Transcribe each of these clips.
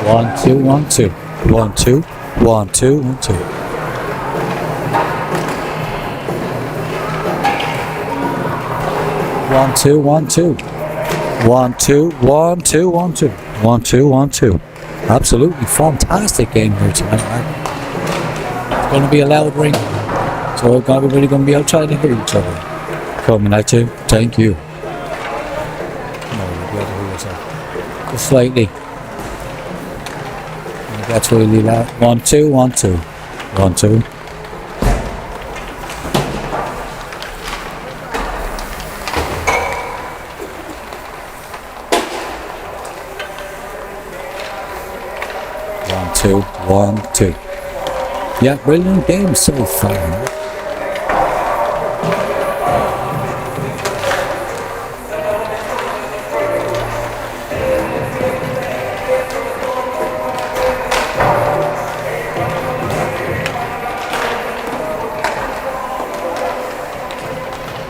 1 2 1 2 1 2 1 2 1 2. One two one two, 1 2 1 2 1 2, 1 2 1 2. Absolutely fantastic game here tonight, Mark. It's going to be a loud ring, so everybody going to be out trying to hear each other. Coming at you. Thank you. No, you'll be able to hear yourself just slightly. That's really loud. 1 2 1 2 1 2. Two, 1 2. Yeah, brilliant game so far.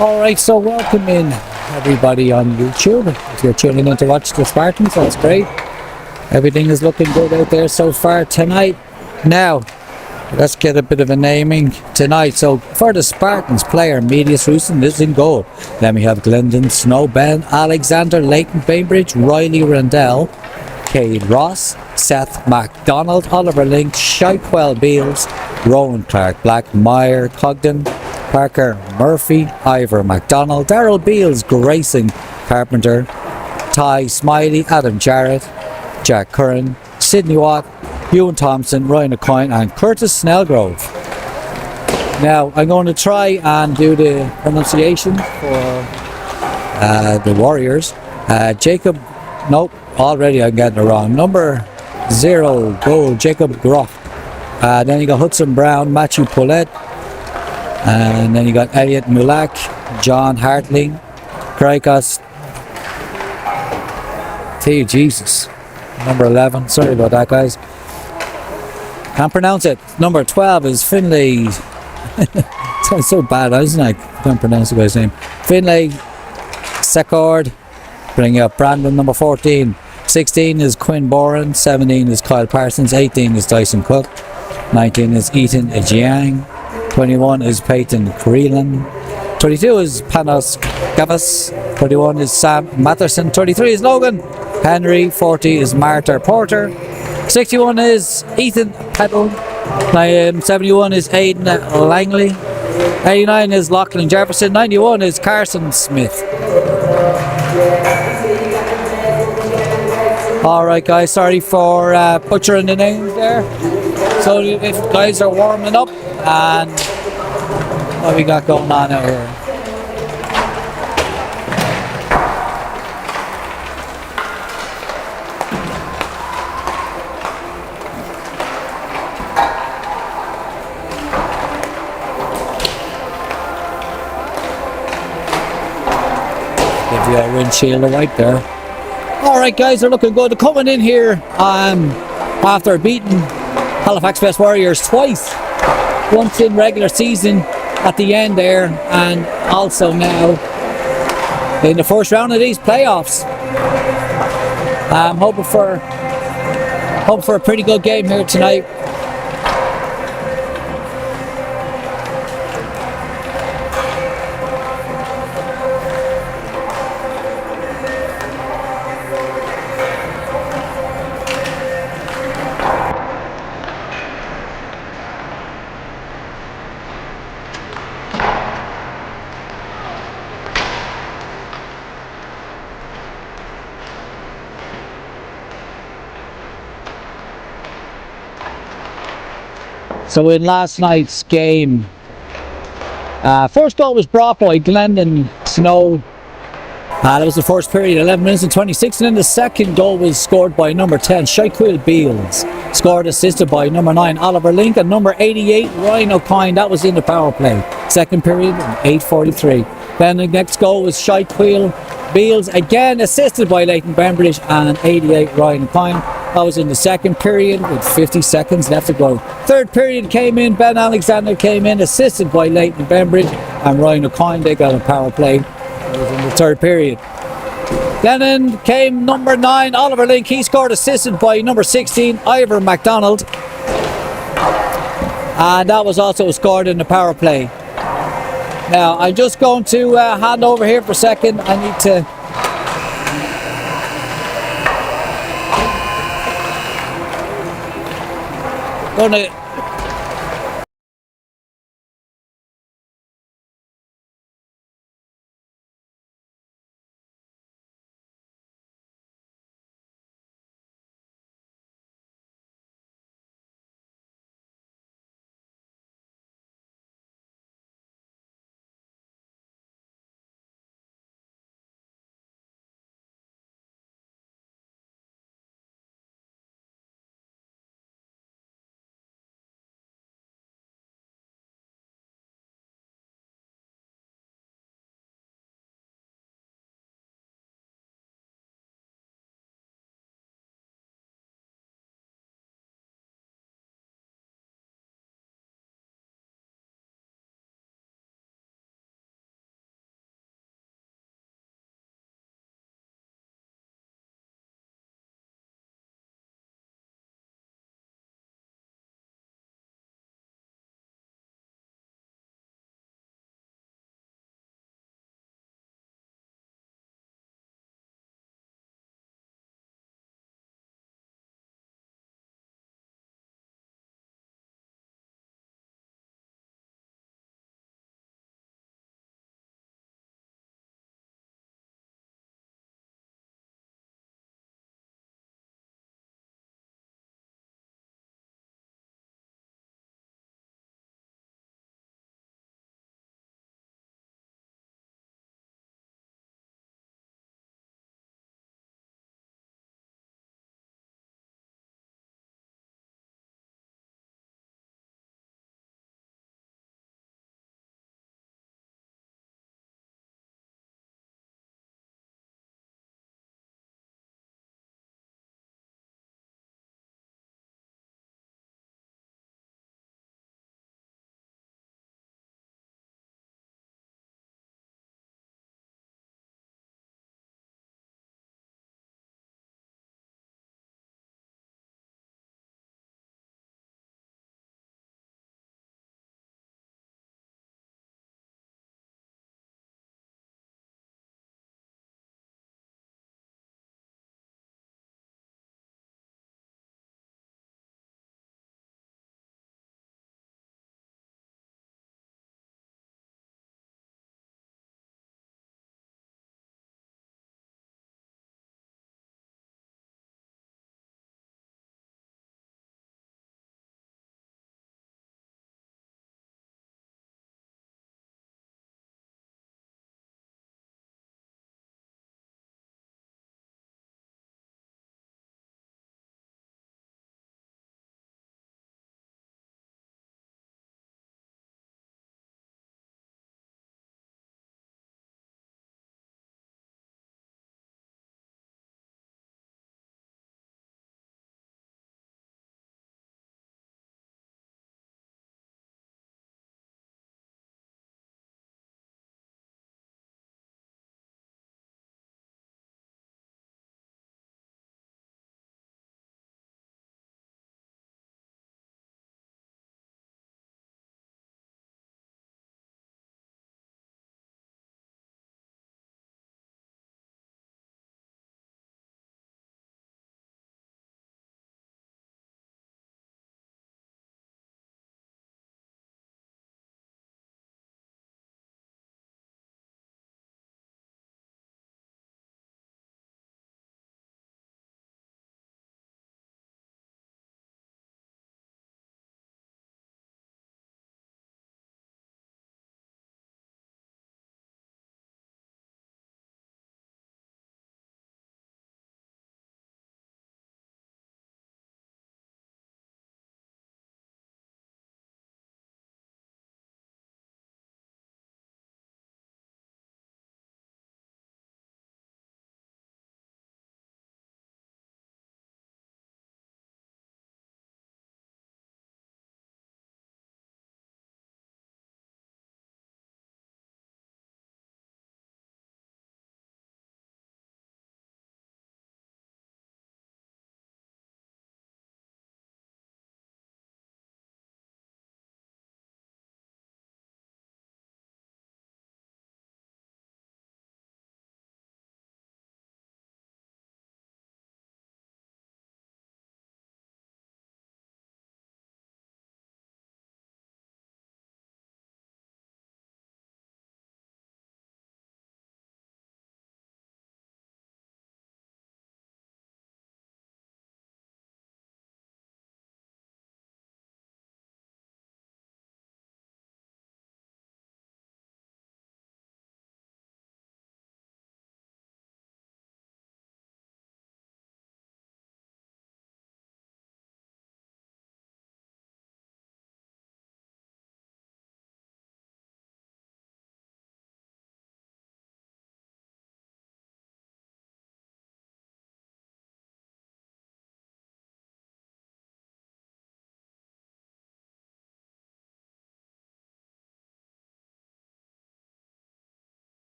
Alright, so welcome in everybody on YouTube. If you're tuning in to watch the Spartans, that's great. Everything is looking good out there so far tonight. Now, let's get a bit of a naming tonight. So, for the Spartans player, Medius Rusin is in goal. Then we have Glendon Snow, Ben Alexander, Leighton Bainbridge, Riley Rendell, Cade Ross, Seth MacDonald, Oliver Link, Shaikwell Beals, Rowan Clark Black, Meyer Cogden, Parker Murphy, Ivor MacDonald, Daryl Beals, Grayson Carpenter, Ty Smiley, Adam Jarrett, Jack Curran, Sidney Watt, Ewan Thompson, Ryan O'Coin and Curtis Snellgrove. Now I'm going to try and do the pronunciation for the Warriors. Jacob, nope, already I'm getting it wrong. Number 0 goal, Jacob Groff. Then you got Hudson Brown, Matthew Paulette, and then you got Elliot Mulak, John Hartling, Krikos. Jesus. Number 11, sorry about that, guys. Can't pronounce it. Number 12 is Finlay. Sounds so bad, isn't it? I can't pronounce the guy's name. Finlay Secord. Bring up Brandon, number 14. 16 is Quinn Boren. 17 is Kyle Parsons. 18 is Dyson Cook. 19 is Ethan Jiang. 21 is Peyton Creelan. 22 is Panos Gavas. 21 is Sam Matherson. 33 is Logan Henry. 40 is Martha Porter. 61 is Ethan Peddle. 71 is Aidan Langley. 89 is Lachlan Jefferson. 91 is Carson Smith. Alright guys, sorry for butchering the names there. So if guys are warming up, and what we got going on out here? Give you a windshield of white there. Alright guys, they're looking good. They're coming in here after beating Halifax West Warriors twice. Once in regular season at the end there, and also now in the first round of these playoffs. I'm hoping for a pretty good game here tonight. So in last night's game, first goal was brought by Glendon Snow. That was the first period, 11 minutes and 26, and then the second goal was scored by number 10, Shaikwell Beals. Scored assisted by number 9, Oliver Link, and number 88, Ryan O'Coin. That was in the power play. Second period, 8:43. Then the next goal was Shaikwell Beals, again assisted by Leighton Bainbridge, and 88, Ryan O'Coin. That was in the second period with 50 seconds left to go. Third period came in, Ben Alexander came in, assisted by Leighton Bainbridge and Ryan O'Coin. They got a power play. That was in the third period. Then in came number 9, Oliver Link. He scored, assisted by number 16, Ivor MacDonald. And that was also scored in the power play. Now, I'm just going to hand over here for a second. I need to... Gonna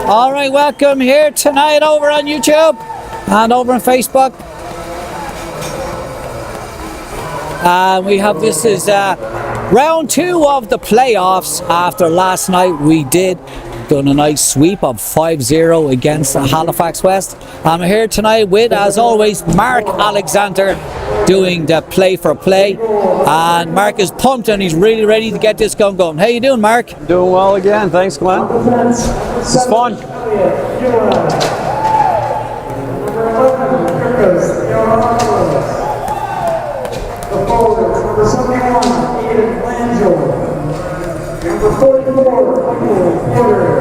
All right, welcome here tonight over on YouTube and over on Facebook. We have, this is round 2 of the playoffs. After last night we done a nice sweep of 5-0 against Halifax West. I'm here tonight with, as always, Mark Alexander doing the play-for-play. And Mark is pumped and he's really ready to get this going. How you doing, Mark? Doing well again. Thanks, Glenn. This is fun. Number 71, Ian Langell. Number 44, Michael Porter.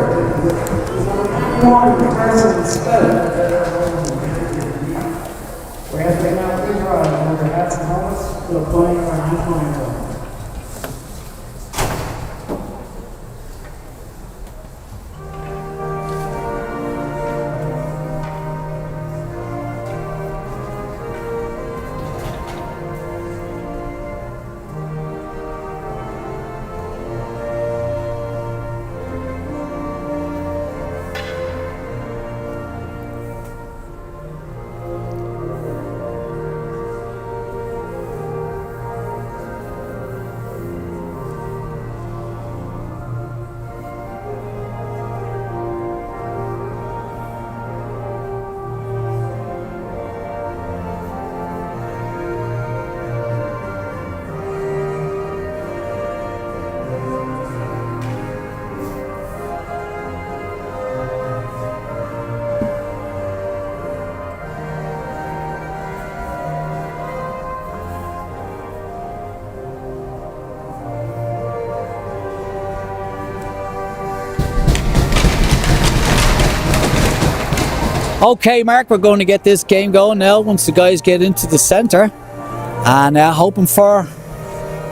Number 91, Carson Smith. We're going to take out the drive. We're going to have some helmets. We'll play our non-point. Okay, Mark, we're going to get this game going now once the guys get into the centre, and hoping for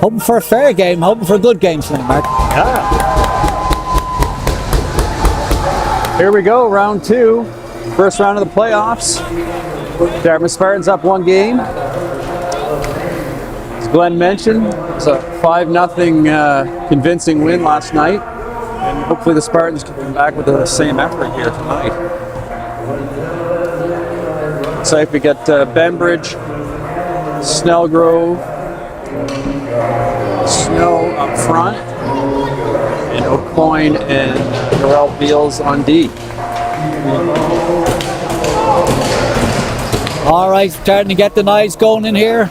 a fair game, hoping for a good game tonight, Mark. Yeah. Here we go, round 2, first round of the playoffs. Dartmouth Spartans up 1 game. As Glenn mentioned, it's a 5-0 convincing win last night, and hopefully the Spartans can come back with the same effort here tonight. So if we get Bembridge, Snellgrove, Snow up front, and O'Coin and Darrell Beals on D. All right, starting to get the knives going in here.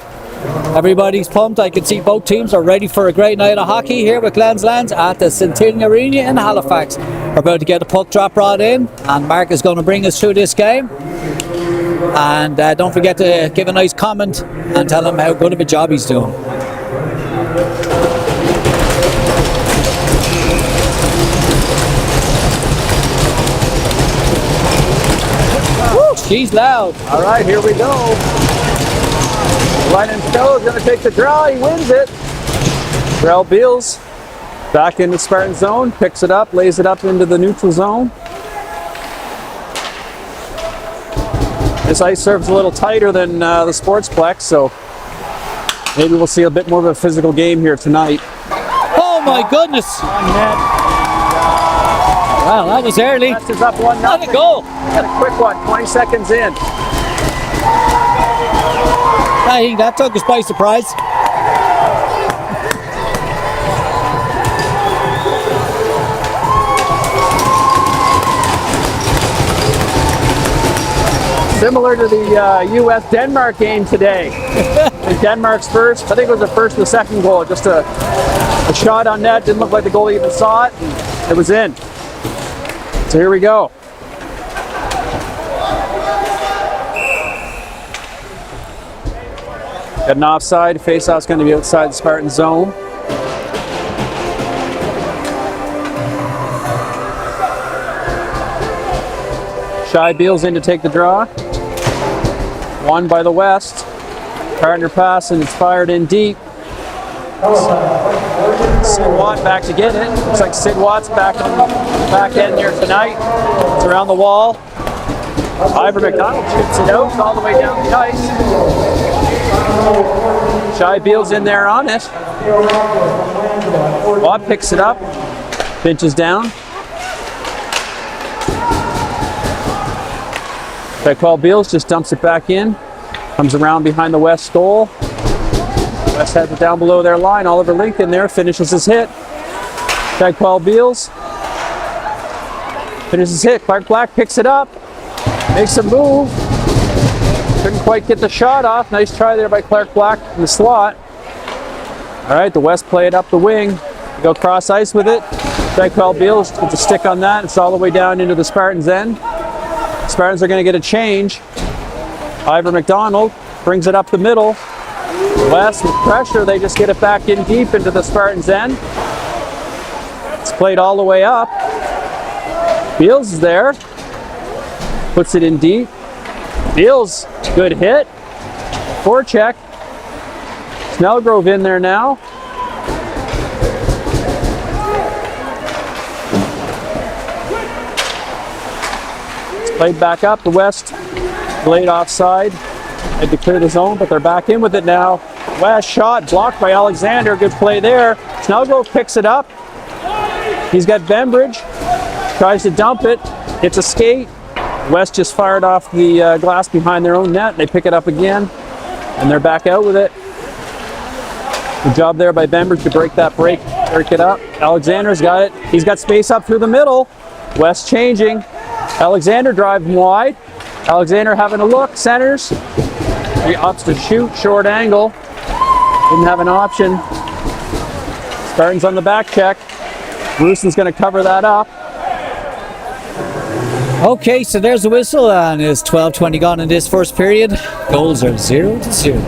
Everybody's pumped. I can see both teams are ready for a great night of hockey here with Glens Lands at the Centennial Arena in Halifax. We're about to get the puck drop brought in, and Mark is going to bring us through this game. And don't forget to give a nice comment and tell him how good of a job he's doing. Woo, she's loud. All right, here we go. Lennon Stowe is going to take the draw. He wins it. Darrell Beals back in the Spartan zone, picks it up, lays it up into the neutral zone. This ice serves a little tighter than the Sportsplex, so maybe we'll see a bit more of a physical game here tonight. Oh my goodness! Wow, that was early. West is up 1-0. Let it go. Got a quick one, 20 seconds in. I think that took us by surprise. Similar to the U.S.-Denmark game today. Denmark's first, I think it was the first or the second goal. Just a shot on net, didn't look like the goalie even saw it, and it was in. So here we go. Got an offside, face-off's going to be outside the Spartan zone. Shy Beals in to take the draw. Won by the West. Partner pass and it's fired in deep. Sid Watt back to get it. Looks like Sid Watt's back on the back end here tonight. It's around the wall. Ivor McDonald shoots it out all the way down the ice. Shy Beals in there on it. Watt picks it up. Pinches down. That call Beals just dumps it back in. Comes around behind the West goal. West has it down below their line. Oliver Lincoln there finishes his hit. That call Beals. Finishes his hit. Clark Black picks it up. Makes a move. Couldn't quite get the shot off. Nice try there by Clark Black in the slot. All right, the West play it up the wing. Go cross ice with it. Call Beals puts a stick on that. It's all the way down into the Spartans' end. Spartans are going to get a change. Ivor McDonald brings it up the middle. West with pressure, they just get it back in deep into the Spartans' end. It's played all the way up. Beals is there. Puts it in deep. Beals, good hit. Forecheck. Snellgrove in there now. It's played back up. The West laid offside. Had to clear the zone, but they're back in with it now. West shot blocked by Alexander. Good play there. Snellgrove picks it up. He's got Bembridge. Tries to dump it. It's a skate. West just fired off the glass behind their own net. They pick it up again, and they're back out with it. Good job there by Bembridge to break it up. Alexander's got it. He's got space up through the middle. West changing. Alexander driving wide. Alexander having a look. Centers. He opts to shoot. Short angle. Didn't have an option. Spartans on the back check. Ruson's going to cover that up. Okay, so there's the whistle, and it's 12:20 gone in this first period. Goals are 0-0.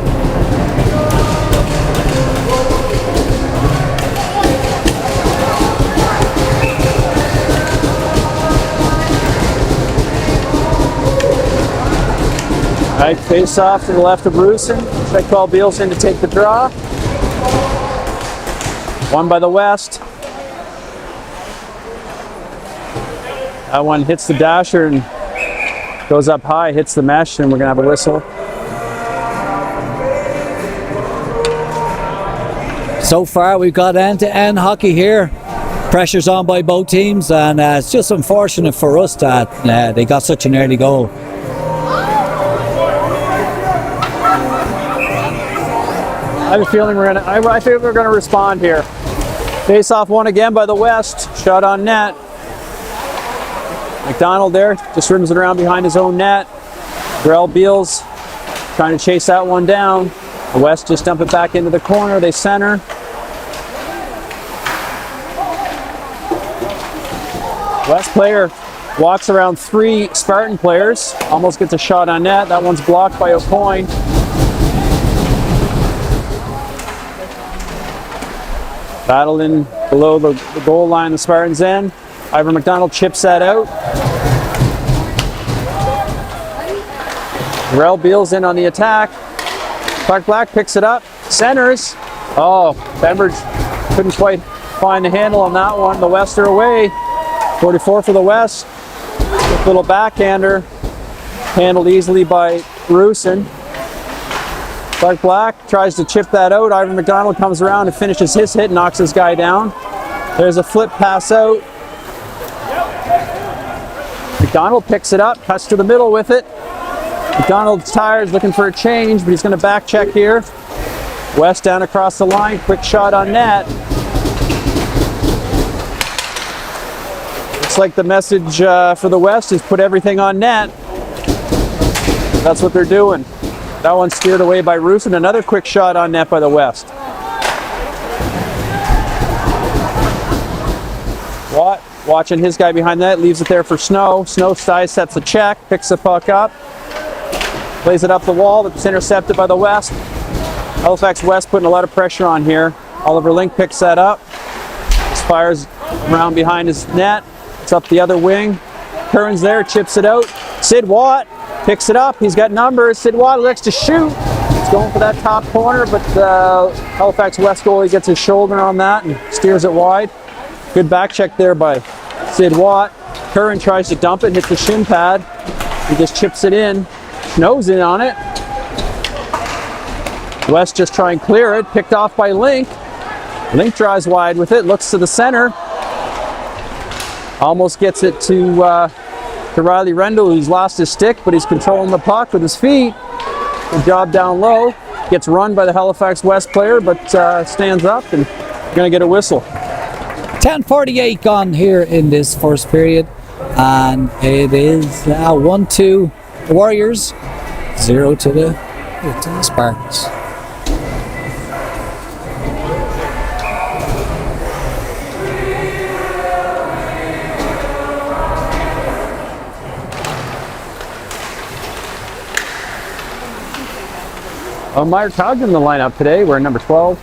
All right, face off to the left of Rusin. Check call Beals in to take the draw. One by the West. That one hits the dasher and goes up high, hits the mesh, and we're going to have a whistle. So far, we've got end-to-end hockey here. Pressure's on by both teams, and it's just unfortunate for us that they got such an early goal. I have a feeling I think we're going to respond here. Face off one again by the West. Shot on net. McDonald there, just rims it around behind his own net. Darrell Beals trying to chase that one down. The West just dump it back into the corner. They center. West player walks around three Spartan players. Almost gets a shot on net. That one's blocked by O'Coin. Battled in below the goal line, the Spartans' end. Ivor McDonald chips that out. Darrell Beals in on the attack. Clark Black picks it up. Centers. Oh, Bembridge couldn't quite find the handle on that one. The West are away. 44 for the West. Little backhander. Handled easily by Rusin. Clark Black tries to chip that out. Ivor McDonald comes around and finishes his hit, knocks his guy down. There's a flip pass out. McDonald picks it up, cuts to the middle with it. McDonald's tired, looking for a change, but he's going to back check here. West down across the line, quick shot on net. Looks like the message for the West is put everything on net. That's what they're doing. That one steered away by Rusin. Another quick shot on net by the West. Watt watching his guy behind that, leaves it there for Snow. Snow sets a check, picks the puck up, plays it up the wall. It's intercepted by the West. Halifax West putting a lot of pressure on here. Oliver Link picks that up. Fires around behind his net. It's up the other wing. Curran's there, chips it out. Sid Watt picks it up. He's got numbers. Sid Watt likes to shoot. He's going for that top corner, but Halifax West goalie gets his shoulder on that and steers it wide. Good back check there by Sid Watt. Curran tries to dump it, hits the shin pad. He just chips it in. Snow's in on it. West just try and clear it. Picked off by Link. Link drives wide with it. Looks to the center. Almost gets it to to Riley Rendell, who's lost his stick, but he's controlling the puck with his feet. Good job down low. Gets run by the Halifax West player, but stands up and going to get a whistle. 10:48 gone here in this first period, and it is now 1-2 Warriors, 0 to the Spartans. Meyer Cogden in the lineup today, wearing number 12.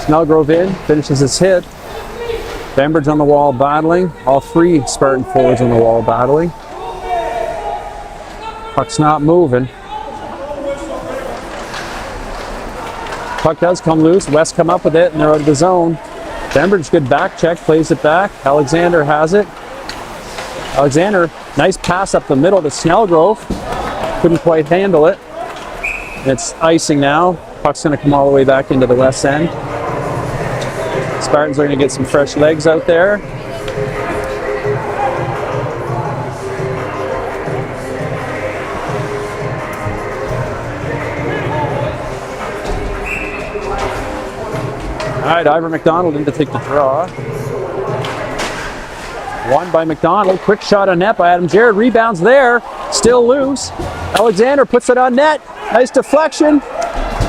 Snellgrove in, finishes his hit. Bembridge on the wall battling. All three Spartan forwards on the wall battling. Puck's not moving. Puck does come loose. West come up with it and they're out of the zone. Bembridge, good back check, plays it back. Alexander has it. Alexander, nice pass up the middle to Snellgrove. Couldn't quite handle it. It's icing now. Puck's going to come all the way back into the west end. Spartans are going to get some fresh legs out there. All right, Ivor McDonald in to take the draw. Won by McDonald. Quick shot on net by Adam Jarrett. Rebounds there. Still loose. Alexander puts it on net. Nice deflection.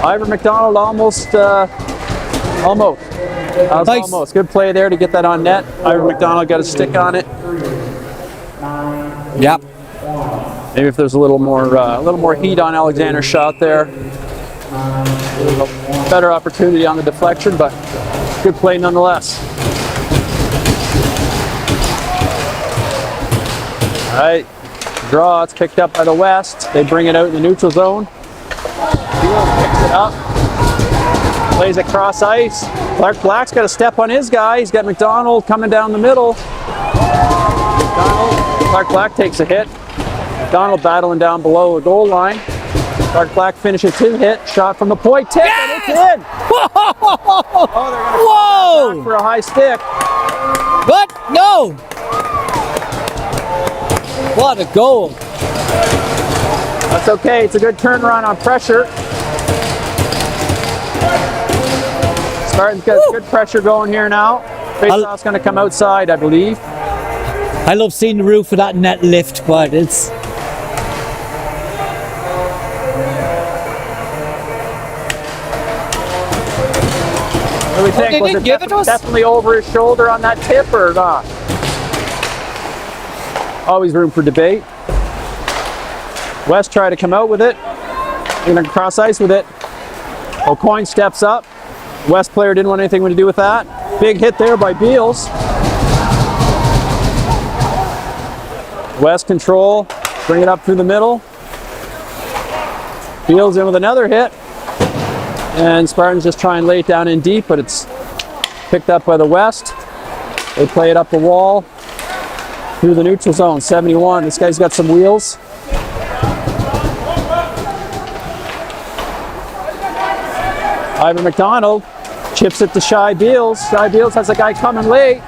Ivor McDonald almost. Nice. Almost. Good play there to get that on net. Ivor McDonald got a stick on it. Yep. Maybe if there's a little more heat on Alexander's shot there. Better opportunity on the deflection, but good play nonetheless. All right, draw. It's picked up by the West. They bring it out in the neutral zone. Field picks it up. Plays it cross ice. Clark Black's got a step on his guy. He's got McDonald coming down the middle. Clark Black takes a hit. McDonald battling down below the goal line. Clark Black finishes his hit. Shot from the point. Tip, yes! And it's in. Whoa! Oh, they're going to for a high stick. What? No! What a goal. That's okay. It's a good turnaround on pressure. Spartans got good pressure going here now. Faceoff's going to come outside, I believe. I love seeing the roof of that net lift, but it's... What do we think? Was it definitely over his shoulder on that tip or not? Always room for debate. West tried to come out with it. They're going to cross ice with it. O'Coin steps up. West player didn't want anything to do with that. Big hit there by Beals. West control. Bring it up through the middle. Beals in with another hit. And Spartans just try and lay it down in deep, but it's picked up by the West. They play it up the wall through the neutral zone. 71. This guy's got some wheels. Ivor McDonald chips it to Shai Beals. Shai Beals has a guy coming late.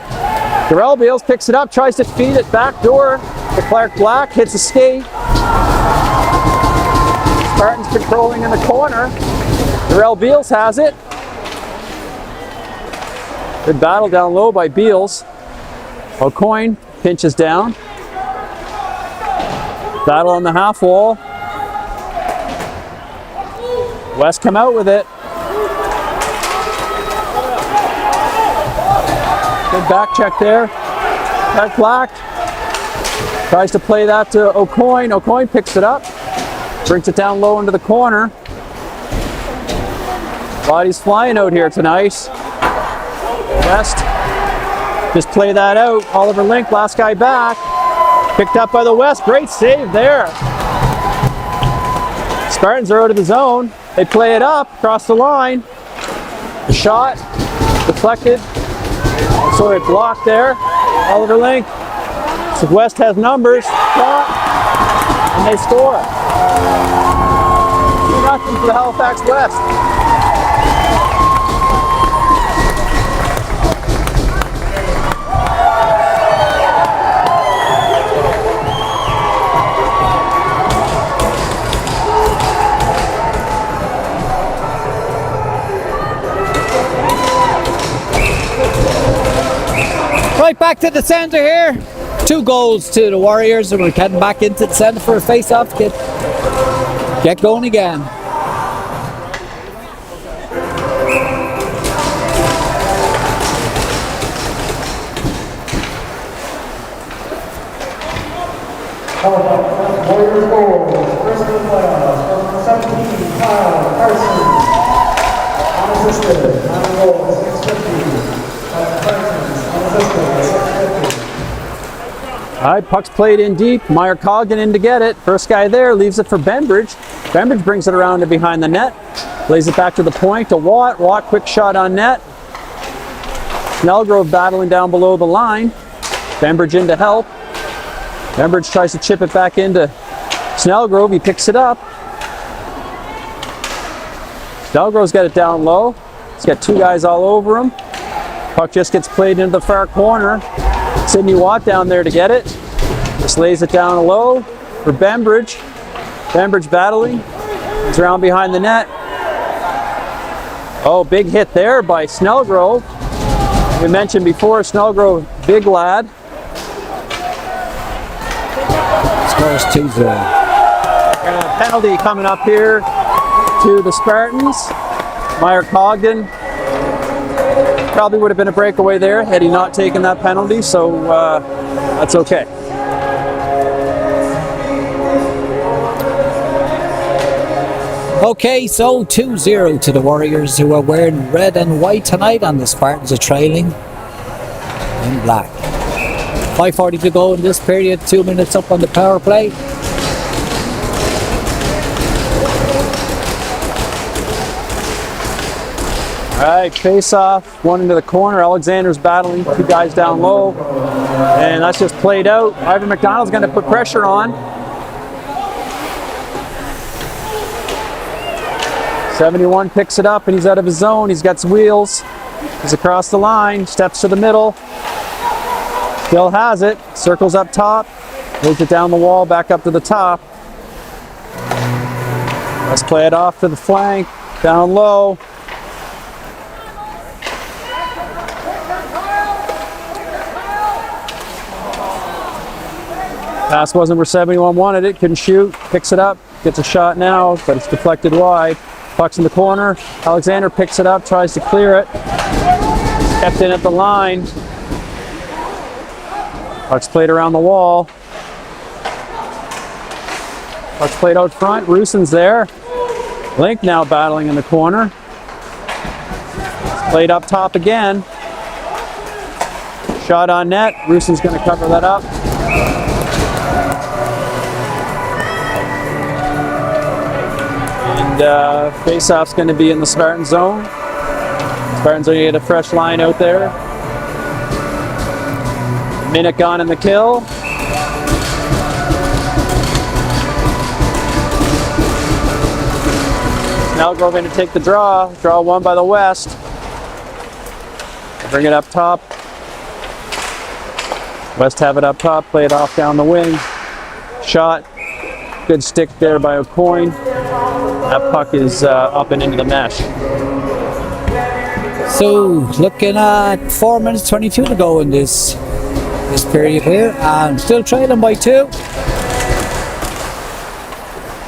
Darrell Beals picks it up, tries to feed it back door to Clark Black, hits a skate. Spartans controlling in the corner. Darrell Beals has it. Good battle down low by Beals. O'Coin pinches down. Battle on the half wall. West come out with it. Good back check there. Clark Black tries to play that to O'Coin. O'Coin picks it up. Brings it down low into the corner. Bodies flying out here tonight. West just play that out. Oliver Link, last guy back. Picked up by the West. Great save there. Spartans are out of the zone. They play it up across the line. The shot deflected. Sorry, blocked there. Oliver Link. So West has numbers. Shot. And they score. 2-0 for the Halifax West. Right back to the centre here. 2 goals to the Warriors, and we're heading back into the centre for a face-off to get going again. Halifax West Warriors goal. First in the playoffs. Number 17, Kyle Carson. Unassisted. On goal, 650. Parsons, unassisted, 650. All right, puck's played in deep. Meyer Cogden in to get it. First guy there, leaves it for Benbridge. Benbridge brings it around to behind the net. Plays it back to the point to Watt. Watt, quick shot on net. Snellgrove battling down below the line. Benbridge in to help. Benbridge tries to chip it back into Snellgrove. He picks it up. Snellgrove's got it down low. He's got 2 guys all over him. Puck just gets played into the far corner. Sidney Watt down there to get it. Just lays it down low for Benbridge. Benbridge battling. He's around behind the net. Oh, big hit there by Snellgrove. We mentioned before, Snellgrove, big lad. Scores 2-0. Penalty coming up here to the Spartans. Meyer Cogden. Probably would have been a breakaway there had he not taken that penalty, so that's okay. Okay, so 2-0 to the Warriors, who are wearing red and white tonight, and the Spartans are trailing in black. 5:40 to go in this period, 2 minutes up on the power play. All right, face off, one into the corner. Alexander's battling 2 guys down low, and that's just played out. Ivan McDonald's going to put pressure on. 71 picks it up, and he's out of his zone. He's got some wheels. He's across the line, steps to the middle. Still has it, circles up top, moves it down the wall, back up to the top. Let's play it off to the flank, down low. Pass wasn't where 71 wanted it, couldn't shoot, picks it up, gets a shot now, but it's deflected wide. Puck's in the corner, Alexander picks it up, tries to clear it. Kept in at the line. Puck's played around the wall. Puck's played out front, Ruson's there. Link now battling in the corner. Played up top again. Shot on net, Ruson's gonna cover that up. And face-off's going to be in the Spartan zone. Spartans are going to get a fresh line out there. Minute gone in the kill. Snellgrove going to take the draw. Draw 1 by the West. Bring it up top. West have it up top. Play it off down the wing. Shot. Good stick there by O'Coin. That puck is up and into the mesh. So, looking at 4 minutes 22 to go in this period here, and still trailing by 2.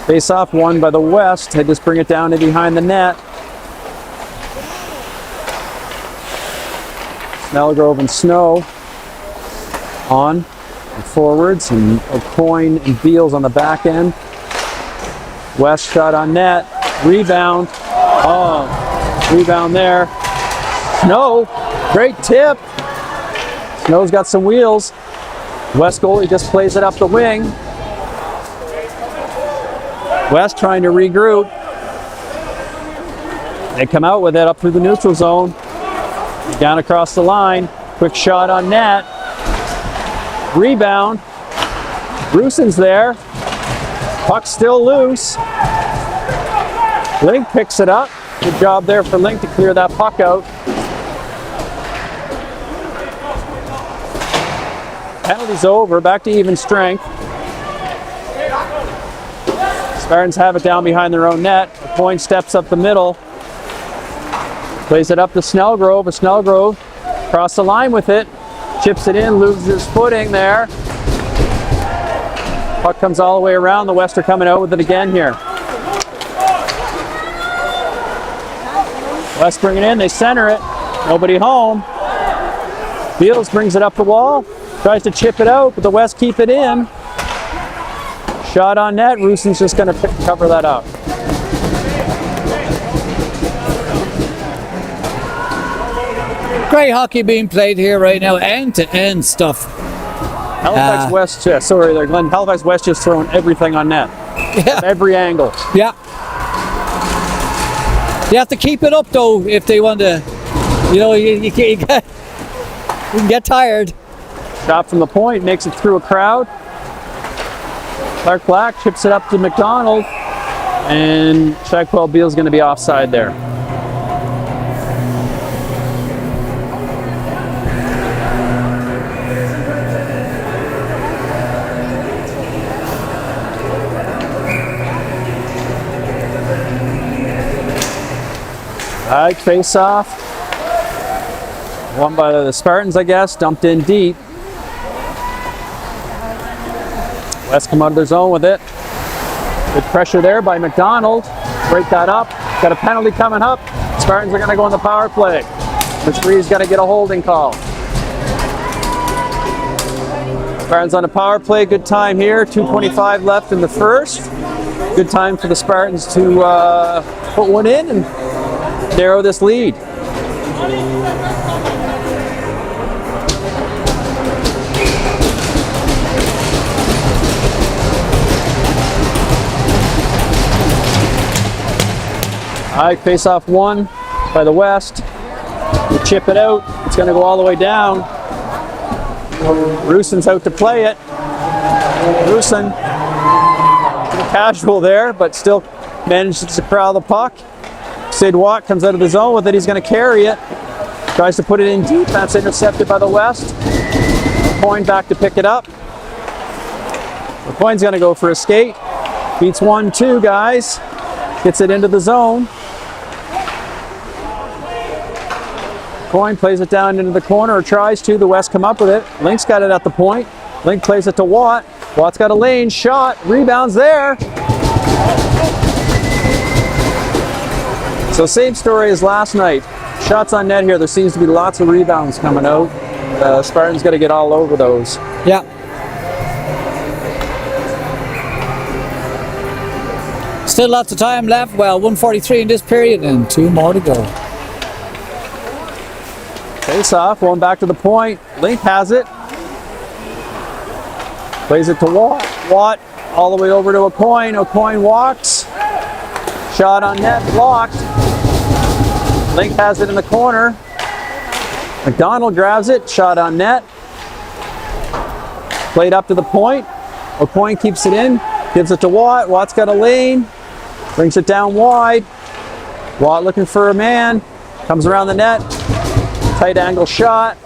Face off 1 by the West. They just bring it down to behind the net. Snellgrove and Snow on and forwards, and O'Coin and Beals on the back end. West shot on net, rebound. Oh, rebound there. Snow, great tip. Snow's got some wheels. West goalie just plays it up the wing. West trying to regroup. They come out with it up through the neutral zone. Down across the line. Quick shot on net. Rebound. Ruson's there. Puck's still loose. Link picks it up. Good job there for Link to clear that puck out. Penalty's over. Back to even strength. Spartans have it down behind their own net. The point steps up the middle. Plays it up to Snellgrove. Snellgrove across the line with it. chips it in, loses his footing there. Puck comes all the way around. The West are coming out with it again here. West bring it in, they center it. Nobody home. Beals brings it up the wall, tries to chip it out, but the West keep it in. Shot on net, Ruson's just going to cover that up. Great hockey being played here right now, end-to-end stuff. Halifax West, sorry there, Glenn. Halifax West just throwing everything on net. Yeah. From every angle. Yeah. You have to keep it up though if they want to, you can get tired. Shot from the point, makes it through a crowd. Clark Black chips it up to McDonald, and Shagwell Beal's going to be offside there. All right, face off. Won by the Spartans, I guess, dumped in deep. West come out of their zone with it. Good pressure there by McDonald. Break that up. Got a penalty coming up. Spartans are going to go on the power play. McCree's got to get a holding call. Spartans on a power play. Good time here. 2:25 left in the first. Good time for the Spartans to put one in and narrow this lead. All right, face off one by the West. We chip it out. It's going to go all the way down. Ruson's out to play it. Ruson, casual there, but still manages to corral the puck. Sid Watt comes out of the zone with it. He's going to carry it. Tries to put it in deep. That's intercepted by the West. Coin back to pick it up. The Coin's going to go for a skate. Beats 1-2, guys. Gets it into the zone. Coin plays it down into the corner, or tries to. The West come up with it. Link's got it at the point. Link plays it to Watt. Watt's got a lane. Shot. Rebounds there. So same story as last night. Shots on net here. There seems to be lots of rebounds coming out. Spartans got to get all over those. Yeah. Still lots of time left. Well, 1:43 in this period and 2 more to go. Face off, going back to the point. Link has it. Plays it to Watt. Watt all the way over to O'Coin. O'Coin walks. Shot on net, blocked. Link has it in the corner. McDonald grabs it. Shot on net. Played up to the point. O'Coin keeps it in. Gives it to Watt. Watt's got a lane. Brings it down wide. Watt looking for a man. Comes around the net. Tight angle shot.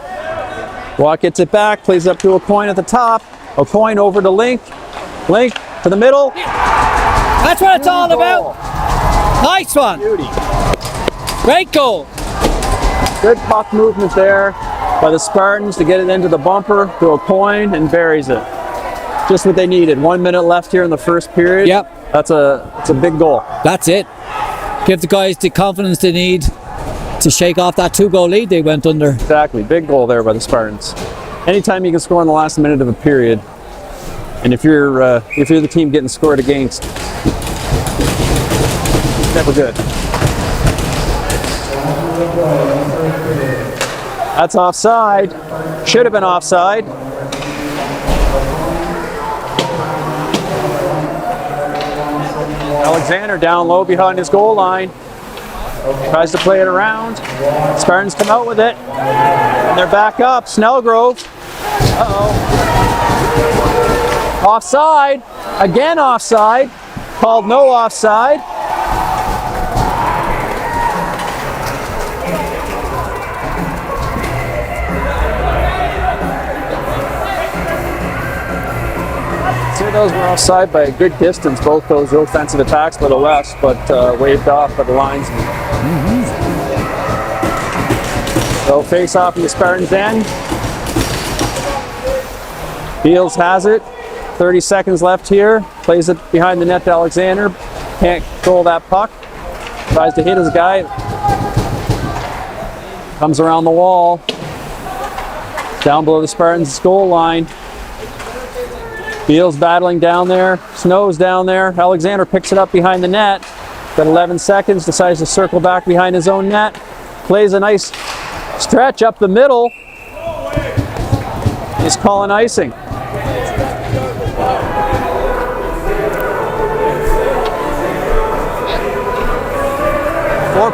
Watt gets it back. Plays up to O'Coin at the top. O'Coin over to Link. Link to the middle. That's what it's all about. Nice one. Beauty. Great goal. Good puck movement there by the Spartans to get it into the bumper to O'Coin and buries it. Just what they needed. 1 minute left here in the first period. Yep. It's a big goal. That's it. Give the guys the confidence they need to shake off that 2-goal lead they went under. Exactly. Big goal there by the Spartans. Anytime you can score in the last minute of a period, and if you're the team getting scored against, never good. That's offside. Should have been offside. Alexander down low behind his goal line. Tries to play it around. Spartans come out with it. And they're back up. Snellgrove. Uh-oh. Offside. Again offside. Called no offside. Those were offside by a good distance, both those offensive attacks by the West, but waved off by the linesman. So face off in the Spartans end. Beals has it. 30 seconds left here. Plays it behind the net to Alexander. Can't control that puck. Tries to hit his guy. Comes around the wall. Down below the Spartans' goal line. Beals battling down there. Snow's down there. Alexander picks it up behind the net. Got 11 seconds. Decides to circle back behind his own net. Plays a nice stretch up the middle. He's calling icing.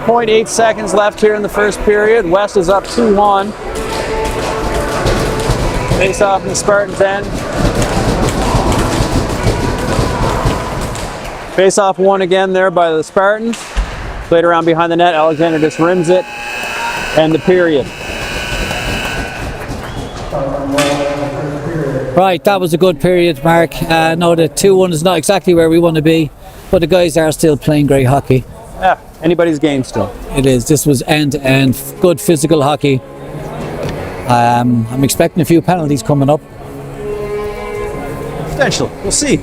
.8 seconds left here in the first period. West is up 2-1. Face off in the Spartans' end. Face off won again there by the Spartans. Played around behind the net. Alexander just rims it. End the period. Right, that was a good period, Mark. I know that 2-1 is not exactly where we want to be, but the guys are still playing great hockey. Yeah, anybody's game still. It is. This was end-to-end, good physical hockey. I'm expecting a few penalties coming up. Potential. We'll see.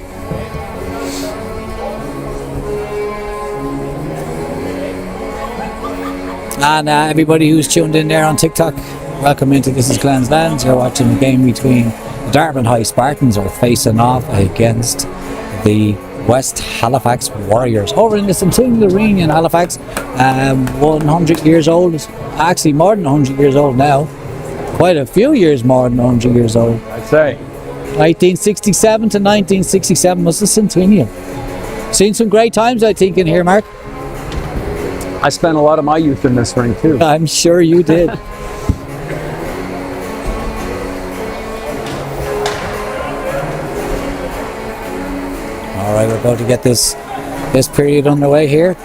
And everybody who's tuned in there on TikTok, welcome into This Is Glenn's Lands. You're watching the game between the Dartmouth High Spartans are facing off against the West Halifax Warriors over in the Centennial Arena in Halifax. 100 years old, actually more than 100 years old now. Quite a few years more than 100 years old. I'd say. 1967 to 1967 was the Centennial. Seen some great times, I think, in here, Mark. I spent a lot of my youth in this ring too. I'm sure you did. All right, we're going to get this period underway here.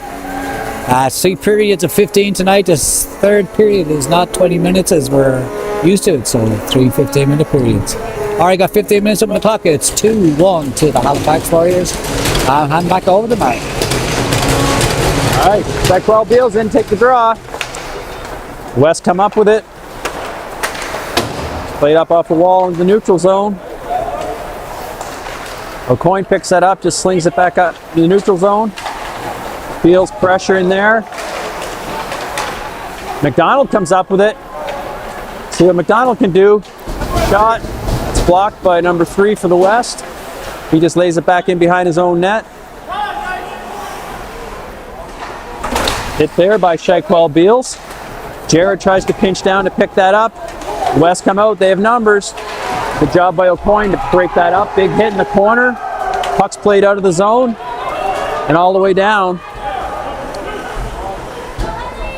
3 periods of 15 tonight. This third period is not 20 minutes as we're used to it, so 3 15-minute periods. All right, got 15 minutes up on the clock. It's 2-1 to the Halifax Warriors. I'll hand back over to Mark. All right, Shackwell Beals in, take the draw. West come up with it. Played up off the wall into the neutral zone. O'Coin picks that up, just slings it back up to the neutral zone. Beals pressure in there. McDonald comes up with it. See what McDonald can do. Shot. It's blocked by number 3 for the West. He just lays it back in behind his own net. Hit there by Shackwell Beals. Jared tries to pinch down to pick that up. West come out, they have numbers. Good job by O'Coin to break that up. Big hit in the corner. Puck's played out of the zone and all the way down.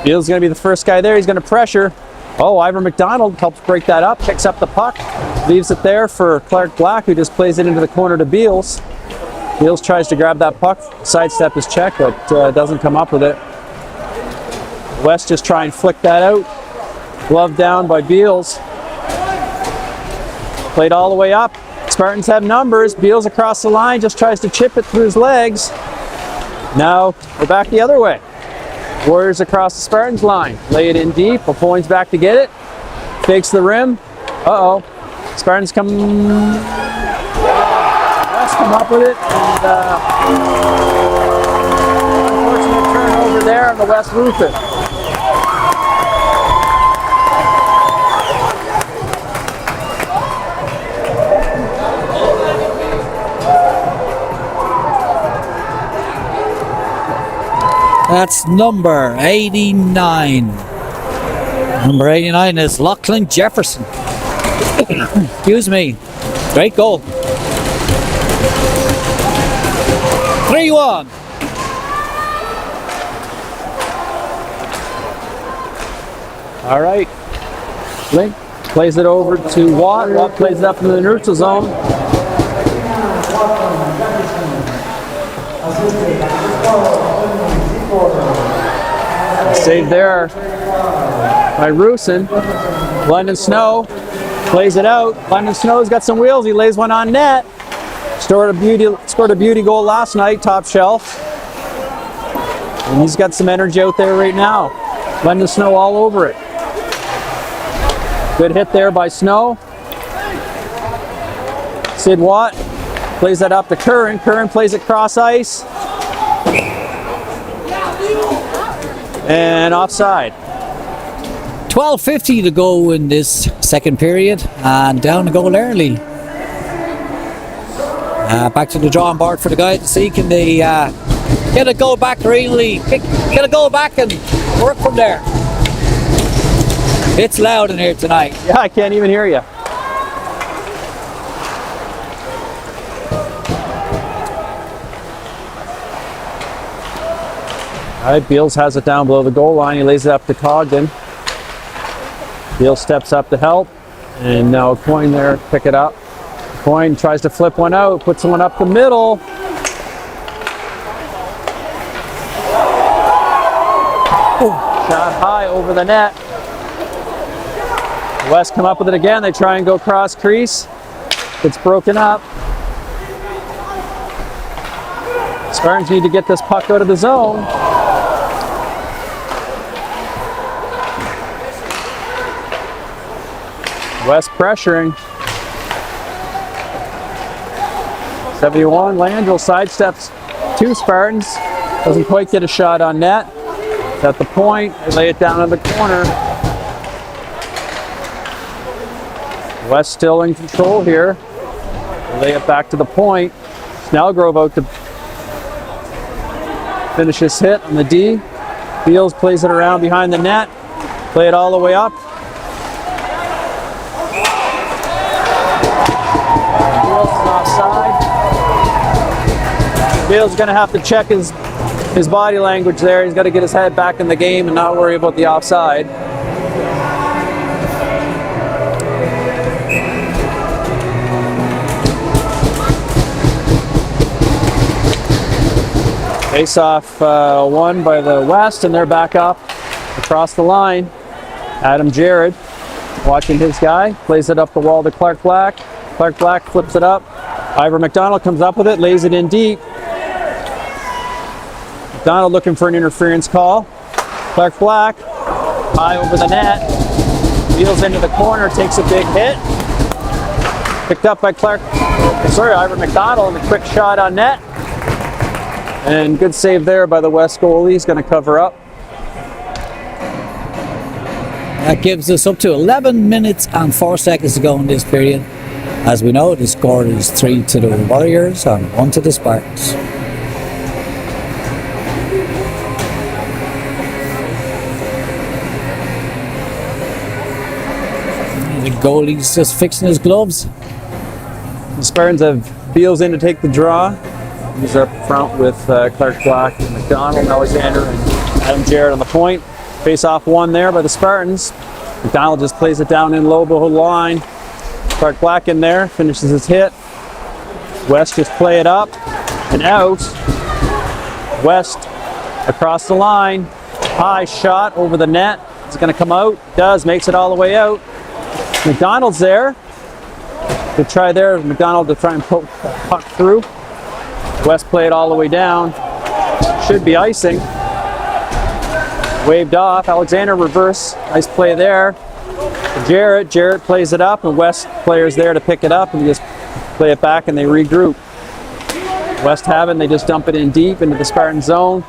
Beals is going to be the first guy there. He's going to pressure. Oh, Ivor McDonald helps break that up, picks up the puck, leaves it there for Clark Black, who just plays it into the corner to Beals. Beals tries to grab that puck, sidestep his check, but doesn't come up with it. West just try and flick that out. Glove down by Beals. Played all the way up. Spartans have numbers. Beals across the line, just tries to chip it through his legs. Now we're back the other way. Warriors across the Spartans line. Lay it in deep. O'Coin's back to get it. Fakes the rim. Uh-oh. Spartans come... West come up with it. And unfortunate turnover there on the West roofing. That's number 89. Number 89 is Lachlan Jefferson. Excuse me. Great goal. 3-1. All right. Link plays it over to Watt. Watt plays it up into the neutral zone. Saved there by Rusin. London Snow plays it out. London Snow's got some wheels. He lays one on net. Scored a beauty goal last night, top shelf. And he's got some energy out there right now. London Snow all over it. Good hit there by Snow. Sid Watt plays that up to Curran. Curran plays it cross ice. And offside. 12:50 to go in this second period, and down the goal early. Back to the drawing board for the guys to see can they get a goal back really, get a goal back and work from there. It's loud in here tonight. Yeah, I can't even hear you. All right, Beals has it down below the goal line. He lays it up to Cogden. Beals steps up to help, and now Coyne there, pick it up. Coyne tries to flip one out, puts one up the middle. Shot high over the net. West come up with it again. They try and go cross crease. It's broken up. Spartans need to get this puck out of the zone. West pressuring. 71, Landrill sidesteps two Spartans. Doesn't quite get a shot on net. It's at the point. They lay it down in the corner. West still in control here. They lay it back to the point. Snellgrove out to finish his hit on the D. Beals plays it around behind the net. Play it all the way up. Beals is offside. Beals is going to have to check his body language there. He's got to get his head back in the game and not worry about the offside. Face-off won by the West, and they're back up across the line. Adam Jared watching his guy, plays it up the wall to Clark Black. Clark Black flips it up. Ivor McDonald comes up with it, lays it in deep. McDonald looking for an interference call. Clark Black, high over the net. Wheels into the corner, takes a big hit. Picked up by Ivor McDonald, and a quick shot on net. And good save there by the West goalie. He's going to cover up. That gives us up to 11 minutes and 4 seconds to go in this period. As we know, the score is 3 to the Warriors and 1 to the Spartans. The goalie's just fixing his gloves. The Spartans have Beals in to take the draw. He's up front with Clark Black and McDonald, Alexander, and Adam Jarrett on the point. Face-off won there by the Spartans. McDonald just plays it down in low below the line. Clark Black in there, finishes his hit. West just play it up and out. West across the line. High shot over the net. It's going to come out. Does, makes it all the way out. McDonald's there. To try there, McDonald to try and poke the puck through. West play it all the way down. Should be icing. Waved off. Alexander reverse. Nice play there. Jarrett. Jarrett plays it up, and West players there to pick it up, and they just play it back and they regroup. West have it, and they just dump it in deep into the Spartan zone.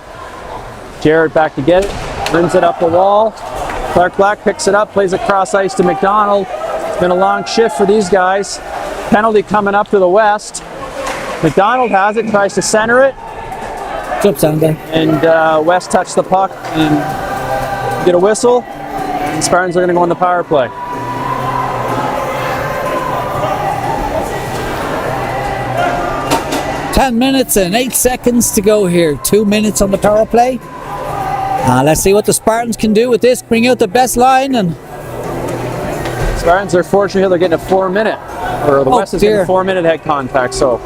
Jarrett back to get it. Rims it up the wall. Clark Black picks it up, plays it cross ice to McDonald. It's been a long shift for these guys. Penalty coming up to the West. McDonald has it, tries to center it. And West touched the puck and get a whistle. And Spartans are going to go on the power play. Ten minutes and 8 seconds to go here. 2 minutes on the power play. Let's see what the Spartans can do with this. Bring out the best line. And Spartans are fortunate here. They're getting a 4 minute. Or the West is getting a 4 minute head contact. So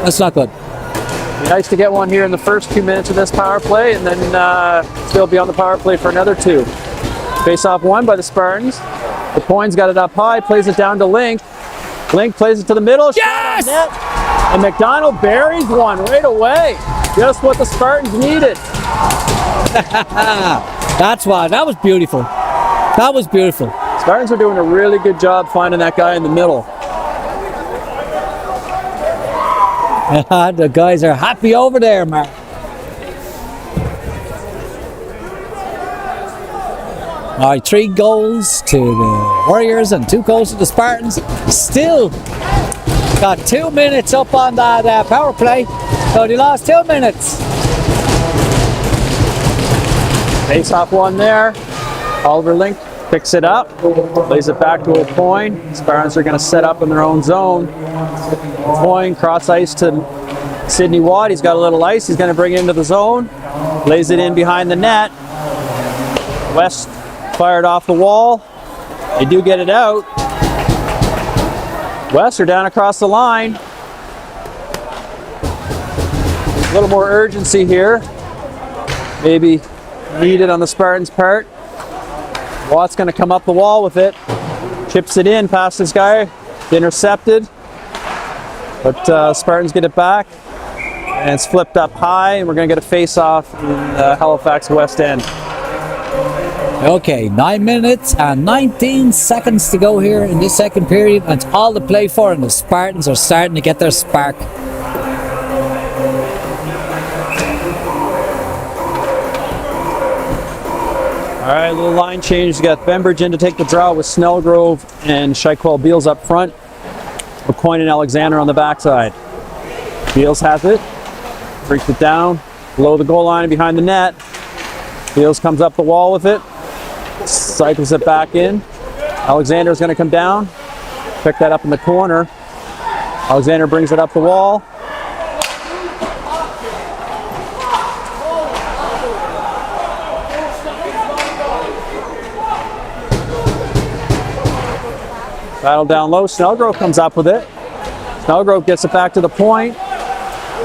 that's not good. Be nice to get one here in the first 2 minutes of this power play, and then still be on the power play for another 2. Face-off won by the Spartans. The Coyne's got it up high, plays it down to Link. Link plays it to the middle. Yes! Shot on net. And McDonald buries one right away. Just what the Spartans needed. That's why. That was beautiful. That was beautiful. Spartans are doing a really good job finding that guy in the middle. The guys are happy over there, Mark. All right, 3 goals to the Warriors and 2 goals to the Spartans. Still got 2 minutes up on that power play. So they lost 2 minutes. Face off one there. Oliver Link picks it up, plays it back to O'Coin. Spartans are going to set up in their own zone. O'Coin cross ice to Sidney Watt. He's got a little ice. He's going to bring it into the zone. Lays it in behind the net. West fired off the wall. They do get it out. West are down across the line. A little more urgency here. Maybe needed on the Spartans' part. Watt's going to come up the wall with it. Chips it in past this guy. Intercepted. But Spartans get it back. And it's flipped up high. And we're going to get a face-off in Halifax West End. Okay, 9 minutes and 19 seconds to go here in this second period. And it's all to play for. And the Spartans are starting to get their spark. All right, little line change. You got Bembridge in to take the draw with Snellgrove and Shaquille Beals up front. McCoy and Alexander on the backside. Beals has it. Breaks it down. Below the goal line behind the net. Beals comes up the wall with it. Cycles it back in. Alexander's going to come down. Pick that up in the corner. Alexander brings it up the wall. Battle down low. Snellgrove comes up with it. Snellgrove gets it back to the point.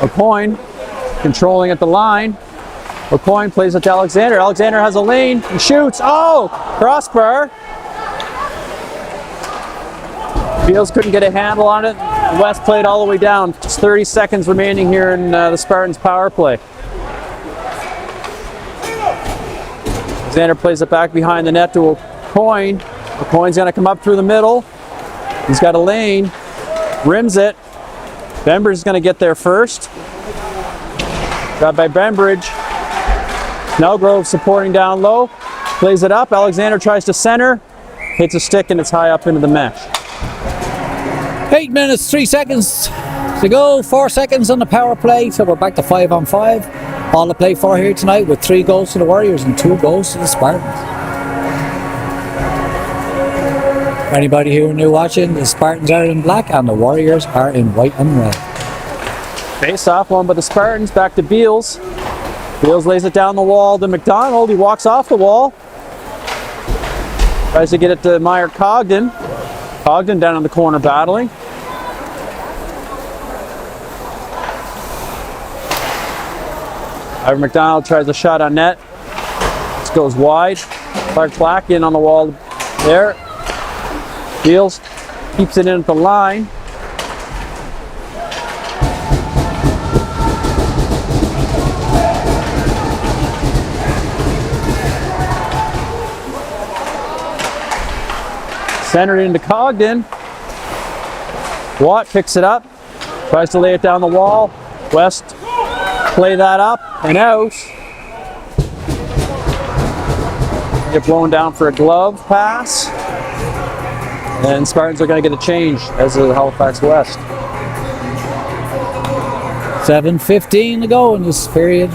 O'Coin controlling at the line. O'Coin plays it to Alexander. Alexander has a lane and shoots. Oh! Crossbar. Beals couldn't get a handle on it. West played all the way down. Just 30 seconds remaining here in the Spartans' power play. Alexander plays it back behind the net to O'Coin. O'Coin's going to come up through the middle. He's got a lane. Rims it. Bembridge is going to get there first. Got by Bembridge. Snellgrove supporting down low. Plays it up. Alexander tries to center. Hits a stick and it's high up into the mesh. 8 minutes, 3 seconds to go. 4 seconds on the power play. So we're back to 5-on-5. All to play for here tonight with 3 goals to the Warriors and 2 goals to the Spartans. For anybody who are new watching, the Spartans are in black and the Warriors are in white and red. Face off one by the Spartans. Back to Beals. Beals lays it down the wall to McDonald. He walks off the wall. Tries to get it to Meyer Cogden. Cogden down in the corner battling. Ivan McDonald tries a shot on net. This goes wide. Clark Black in on the wall there. Beals keeps it in at the line. Centered into Cogden. Watt picks it up. Tries to lay it down the wall. West play that up and out. Get blown down for a glove pass. And Spartans are going to get a change as of Halifax West. 7:15 to go in this period.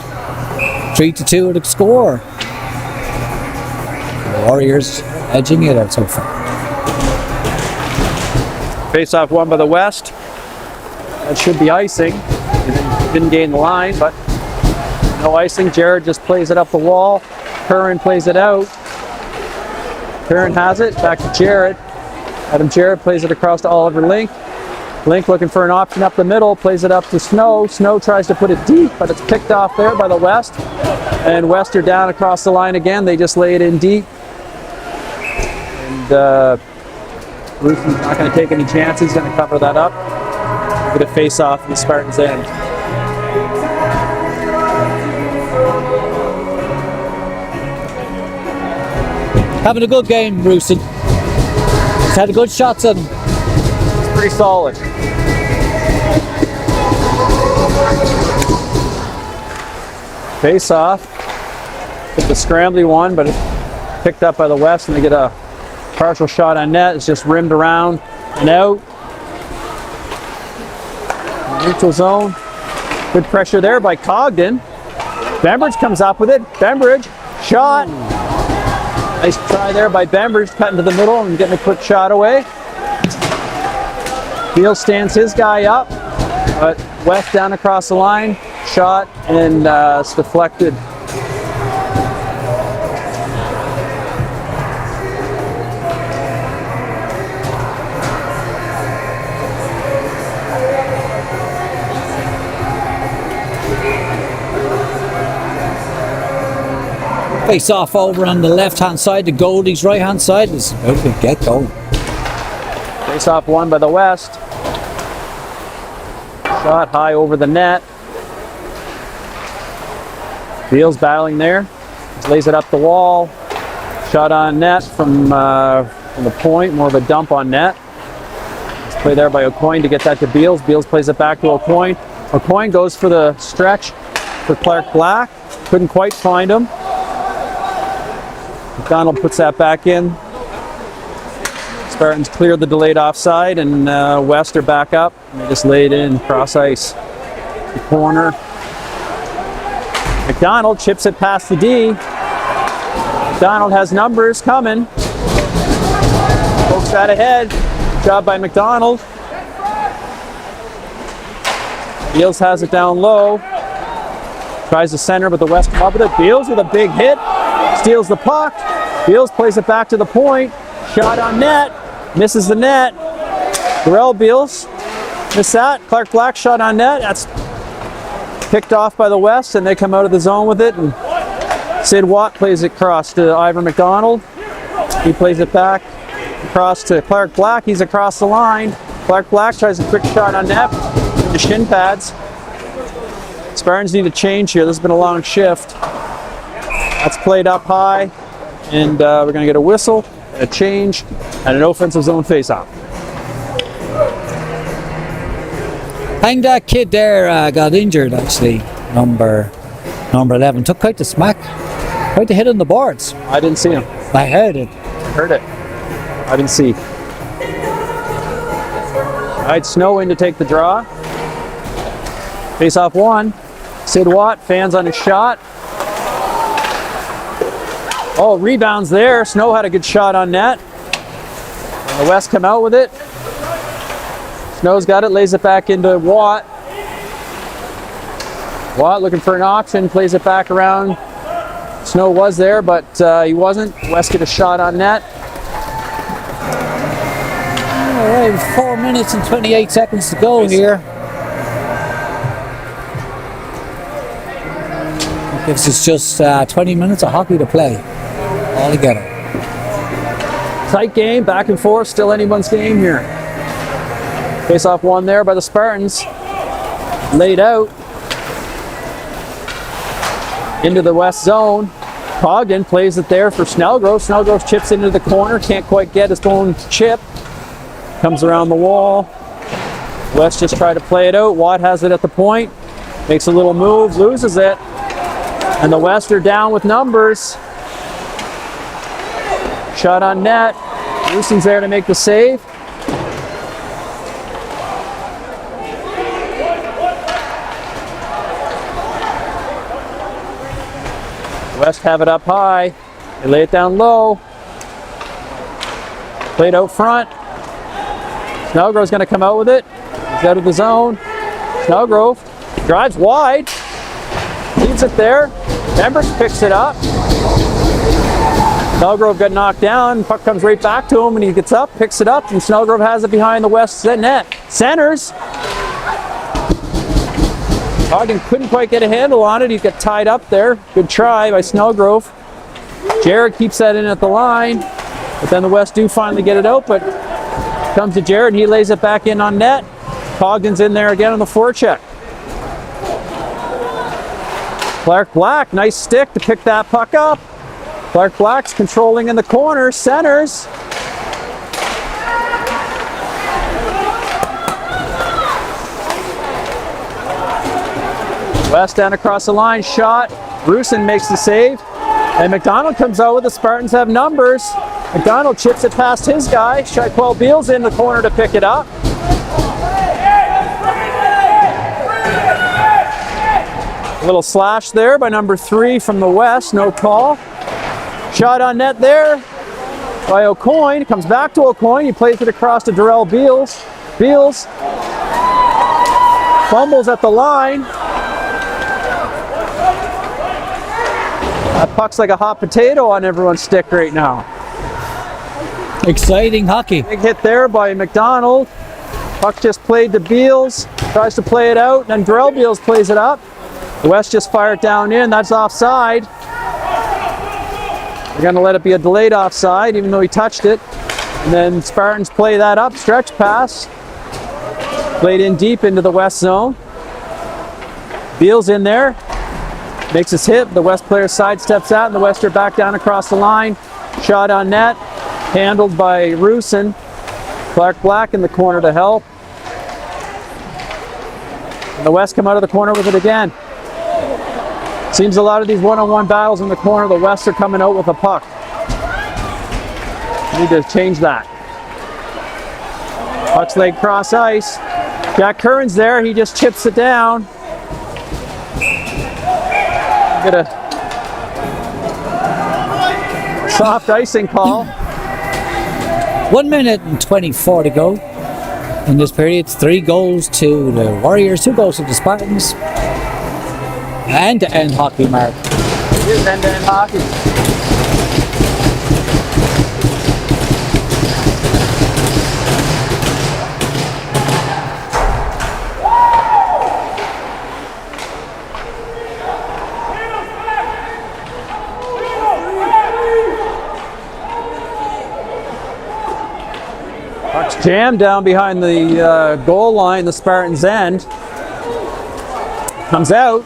3-2 to score. The Warriors edging it out so far. Face off one by the West. That should be icing. Didn't gain the line, but no icing. Jared just plays it up the wall. Curran plays it out. Curran has it. Back to Jared. Adam Jarrett plays it across to Oliver Link. Link looking for an option up the middle, plays it up to Snow. Snow tries to put it deep, but it's picked off there by the West. And West are down across the line again. They just lay it in deep. And Bruce is not going to take any chances. He's going to cover that up. Get a face off in the Spartans' end. Having a good game, Bruce. He's had good shots on. It's pretty solid. Face off. It's a scrambly one, but it's picked up by the West, and they get a partial shot on net. It's just rimmed around and out. Neutral zone. Good pressure there by Cogden. Bembridge comes up with it. Bembridge, shot. Nice try there by Bembridge, cutting to the middle and getting a quick shot away. Beal stands his guy up, but West down across the line. Shot and it's deflected. Face off over on the left hand side, the goalie's right hand side is about to get going. Face off won by the West. Shot high over the net. Beal's battling there. Just lays it up the wall. Shot on net from the point, more of a dump on net. Nice play there by O'Coin to get that to Beals. Beals plays it back to O'Coin. O'Coin goes for the stretch for Clark Black. Couldn't quite find him. McDonald puts that back in. Spartans clear the delayed offside, and West are back up. And they just laid in cross ice. The corner. McDonald chips it past the D. McDonald has numbers coming. Pokes that ahead. Job by McDonald. Beals has it down low. Tries the center, but the West come up with it. Beals with a big hit. Steals the puck. Beals plays it back to the point. Shot on net. Misses the net. Darrell Beals. Missed that. Clark Black shot on net. That's picked off by the West, and they come out of the zone with it. And Sid Watt plays it across to Ivor McDonald. He plays it back across to Clark Black. He's across the line. Clark Black tries a quick shot on net. The shin pads. Spartans need a change here. This has been a long shift. That's played up high, and we're going to get a whistle, a change, and an offensive zone face-off. I think that kid there got injured, actually. Number 11 took quite the smack, quite the hit on the boards. I didn't see him. I heard it. Heard it. I didn't see. All right, Snow in to take the draw. Face-off one. Sid Watt fans on his shot. Oh, rebounds there. Snow had a good shot on net. And the West come out with it. Snow's got it, lays it back into Watt. Watt looking for an option, plays it back around. Snow was there, but he wasn't. West get a shot on net. All right, 4 minutes and 28 seconds to go here. Gives us just 20 minutes of hockey to play all together. Tight game, back and forth, still anyone's game here. Face-off one there by the Spartans. Laid out into the West zone. Cogden plays it there for Snellgrove. Snellgrove chips into the corner, can't quite get his own chip. Comes around the wall. West just tried to play it out. Watt has it at the point. Makes a little move, loses it. And the West are down with numbers. Shot on net. Houston's there to make the save. West have it up high. They lay it down low. Played out front. Snellgrove's going to come out with it. He's out of the zone. Snellgrove drives wide. Leaves it there. Members picks it up. Snellgrove got knocked down. Puck comes right back to him, and he gets up, picks it up, and Snellgrove has it behind the West net. Centers. Ogden couldn't quite get a handle on it. He got tied up there. Good try by Snellgrove. Jared keeps that in at the line, but then the West do finally get it out, but comes to Jared, and he lays it back in on net. Cogden's in there again on the forecheck. Clark Black, nice stick to pick that puck up. Clark Black's controlling in the corner, centers. West down across the line, shot. Rusin makes the save. And McDonald comes out with the Spartans have numbers. McDonald chips it past his guy. Shaquille Beals in the corner to pick it up. A little slash there by number 3 from the West, no call. Shot on net there by O'Coin. Comes back to O'Coin. He plays it across to Darrell Beals. Beals fumbles at the line. That puck's like a hot potato on everyone's stick right now. Exciting hockey. Big hit there by McDonald. Puck just played to Beals. Tries to play it out, and then Darrell Beals plays it up. The West just fired down in. That's offside. They're going to let it be a delayed offside, even though he touched it. And then Spartans play that up. Stretch pass. Played in deep into the West zone. Beals in there. Makes his hit. The West player sidesteps out, and the West are back down across the line. Shot on net. Handled by Rusin. Clark Black in the corner to help. And the West come out of the corner with it again. Seems a lot of these one-on-one battles in the corner, the West are coming out with a puck. Need to change that. Puck's laid cross ice. Jack Curran's there, he just chips it down. Get a soft icing call. 1 minute and 24 to go. In this period, 3 goals to the Warriors, 2 goals to the Spartans. End-to-end hockey, Mark. It is end-to-end hockey. Puck's jammed down behind the goal line, the Spartans' end. Comes out.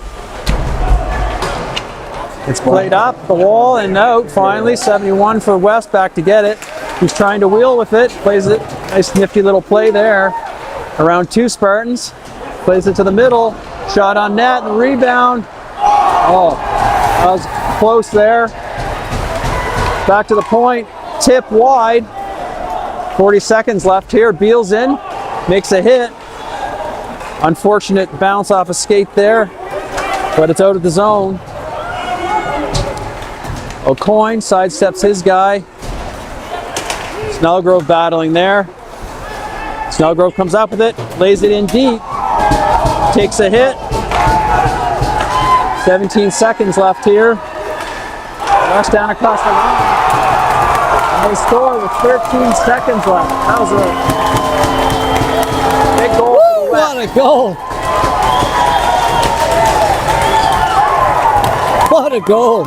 It's played up the wall and out finally. 71 for West, back to get it. He's trying to wheel with it. Plays it. Nice nifty little play there. Around 2 Spartans. Plays it to the middle. Shot on net and rebound. Oh, that was close there. Back to the point. Tip wide. 40 seconds left here. Beals in. Makes a hit. Unfortunate bounce off a skate there. But it's out of the zone. O'Coin sidesteps his guy. Snellgrove battling there. Snellgrove comes up with it, lays it in deep, takes a hit. 17 seconds left here. Rush down across the line. And they score with 13 seconds left. That was a big goal. Woo, what a goal! What a goal!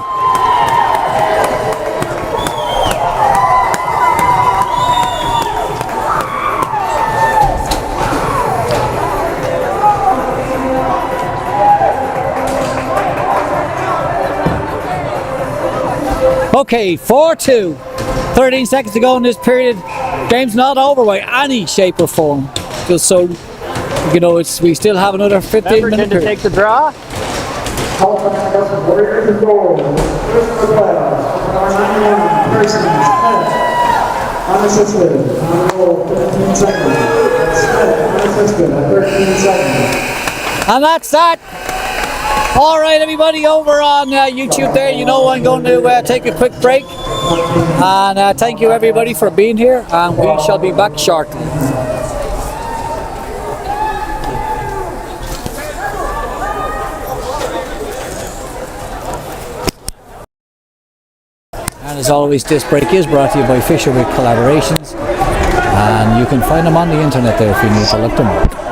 Okay, 4-2. 13 seconds to go in this period. Game's not over by any shape or form. Just so you know, we still have another 15 minutes to take the draw. Halifax West Warriors in goal. First for the playoffs. Number 91, Parsons, Smith. Unassisted. On goal, 15 seconds. Smith, unassisted at 13 seconds. And that's that. All right, everybody over on YouTube there, you know I'm going to take a quick break. And thank you, everybody, for being here. And we shall be back shortly. And as always, this break is brought to you by Fisherwick Collaborations. And you can find them on the internet there if you need to look them up.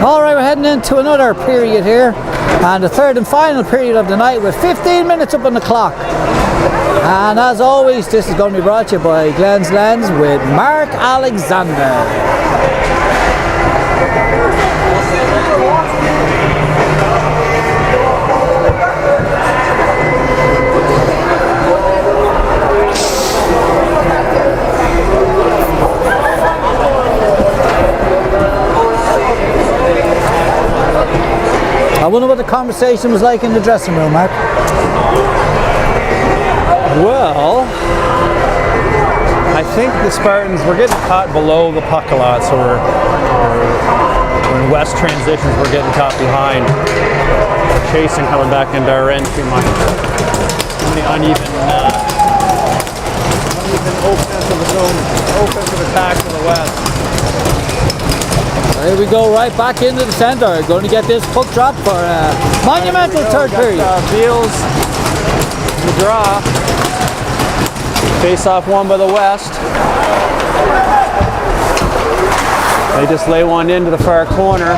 Alright, we're heading into another period here, and the third and final period of the night with 15 minutes up on the clock. And as always, this is going to be brought to you by Glenn's Lens with Mark Alexander. I wonder what the conversation was like in the dressing room, Mark. Well, I think the Spartans were getting caught below the puck a lot, so we're when West transitions, we're getting caught behind. Chasing coming back into our end too much. Too many uneven offensive attack to the West. Here we go, right back into the centre. Going to get this puck drop for a monumental third period. Beals in the draw. Face off one by the West. They just lay one into the far corner.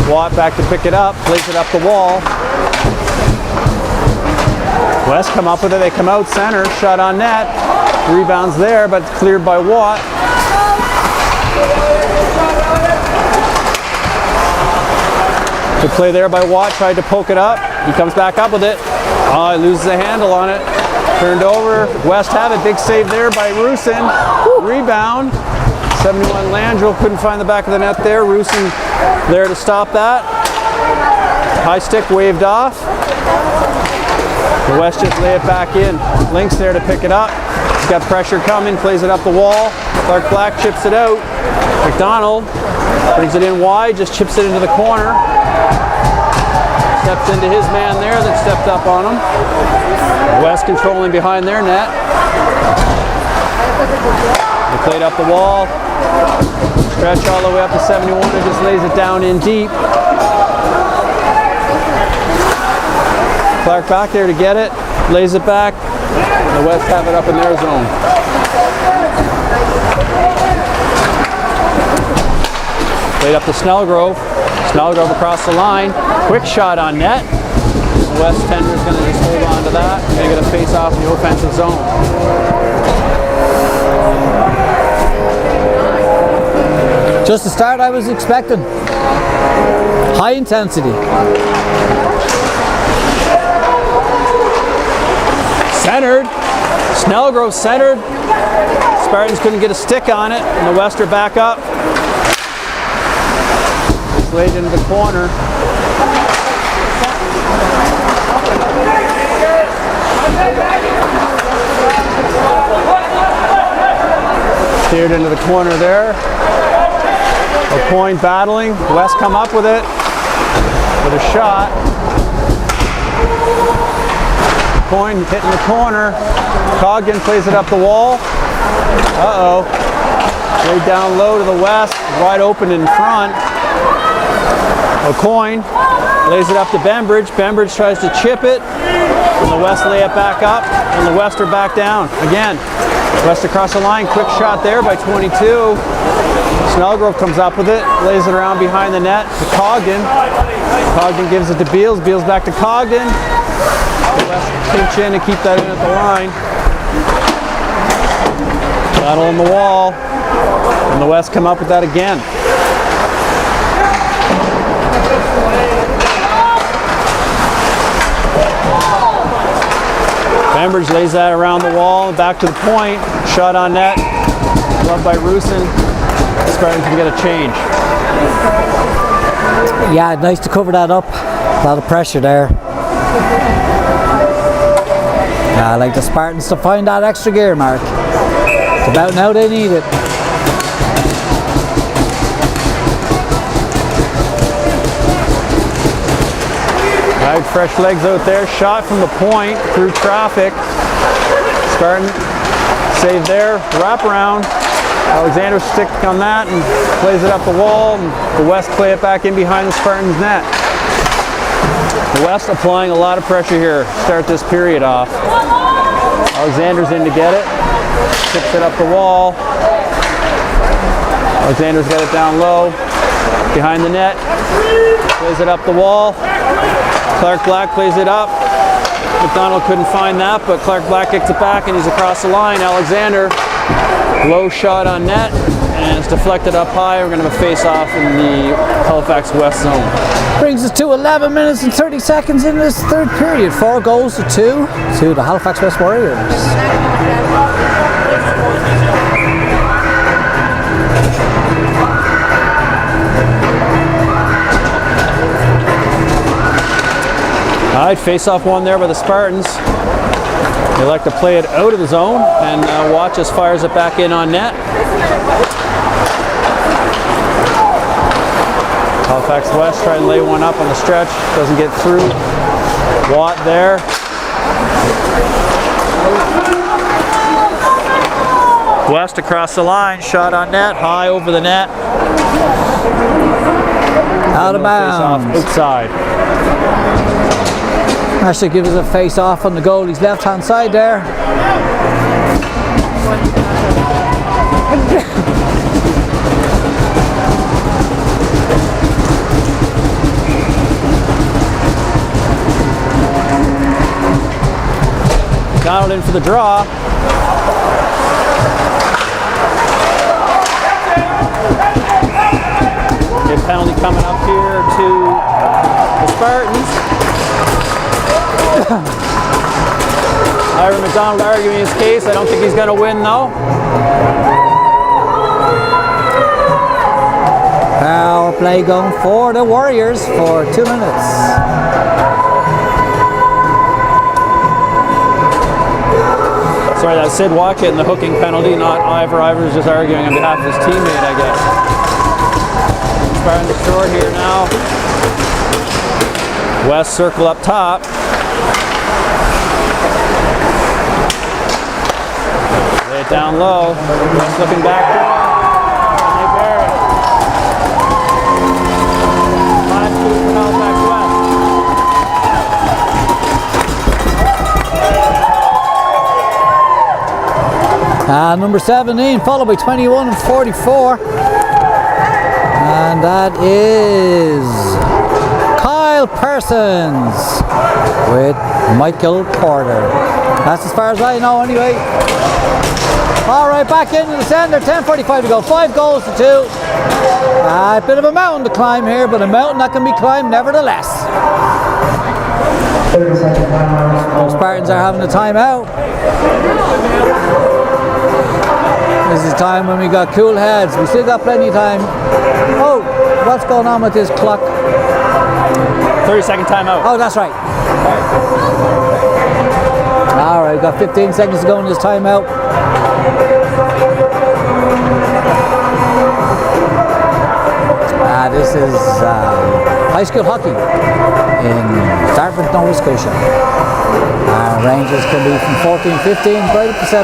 Watt back to pick it up, plays it up the wall. West come up with it, they come out center, shot on net. Rebounds there, but it's cleared by Watt. Good play there by Watt, tried to poke it up. He comes back up with it. Oh, he loses the handle on it. Turned over. West have it. Big save there by Rusin. Rebound. 71 Landrill couldn't find the back of the net there. Rusin there to stop that. High stick waved off. The West just lay it back in. Links there to pick it up. He's got pressure coming. Plays it up the wall. Clark Black chips it out. McDonald brings it in wide. Just chips it into the corner. Steps into his man there that stepped up on him. West controlling behind their net. They played up the wall. Stretch all the way up to 71 and just lays it down in deep. Clark back there to get it. Lays it back. The West have it up in their zone. Played up to Snellgrove. Snellgrove across the line. Quick shot on net. The West tender is going to just hold on to that. Going to get a face off in the offensive zone. Just the start I was expecting. High intensity. Centered. Snellgrove centered. Spartans couldn't get a stick on it, and the West are back up. Laid into the corner. Steered into the corner there. O'Coin battling. West come up with it. With a shot. O'Coin hitting the corner. Coggan plays it up the wall. Uh-oh. Laid down low to the West. Wide open in front. O'Coin lays it up to Bembridge. Bembridge tries to chip it. And the West lay it back up. And the West are back down. Again, West across the line. Quick shot there by 22. Snellgrove comes up with it. Lays it around behind the net to Coggan. Coggan gives it to Beals. Beals back to Coggan. The West pinch in and keep that in at the line. Battle on the wall. And the West come up with that again. Bembridge lays that around the wall and back to the point. Shot on net. Gloved by Rusin. Spartans can get a change. Yeah, nice to cover that up. A lot of pressure there. I like the Spartans to find that extra gear, Mark. It's about now they need it. Right, fresh legs out there. Shot from the point through traffic. Spartan save there. Wrap around. Alexander stick on that and plays it up the wall. And the West play it back in behind the Spartans' net. The West applying a lot of pressure here. Start this period off. Alexander's in to get it. Tips it up the wall. Alexander's got it down low. behind the net. Plays it up the wall. Clark Black plays it up. McDonald couldn't find that, but Clark Black kicks it back and he's across the line. Alexander, low shot on net, and it's deflected up high. We're going to have a face-off in the Halifax West zone. Brings us to 11 minutes and 30 seconds in this third period. 4 goals to 2 to the Halifax West Warriors. All right, face-off one there by the Spartans. They like to play it out of the zone, and Watch as fires it back in on net. Halifax West try and lay one up on the stretch, doesn't get through. Watt there. West across the line, shot on net, high over the net. Out of bounds. Face-off outside. Actually gives us a face off on the goalie's left hand side there. Donald in for the draw. A penalty coming up here to the Spartans. Ira McDonald arguing his case. I don't think he's going to win though. Power play going for the Warriors for 2 minutes. Sorry, that's Sid Watt getting the hooking penalty, not Ivor. Ivor's just arguing on behalf of his teammate, I guess. Spartans short here now. West circle up top. Lay it down low. West looking back door. And they bear it. 5-2 for Halifax West. Number 17 followed by 21 and 44. And that is Kyle Parsons with Michael Porter. That's as far as I know anyway. All right, back into the center, 10:45 to go, 5 goals to 2. A bit of a mountain to climb here, but a mountain that can be climbed nevertheless. 30-second timeout. The Spartans are having a timeout. This is time when we got cool heads. We still got plenty of time. Oh, what's going on with this clock? 30-second timeout. Oh, that's right. All right, got 15 seconds to go in this timeout. This is high school hockey in Dartmouth, Nova Scotia. Ranges can be from 14-15 right up to 17-18.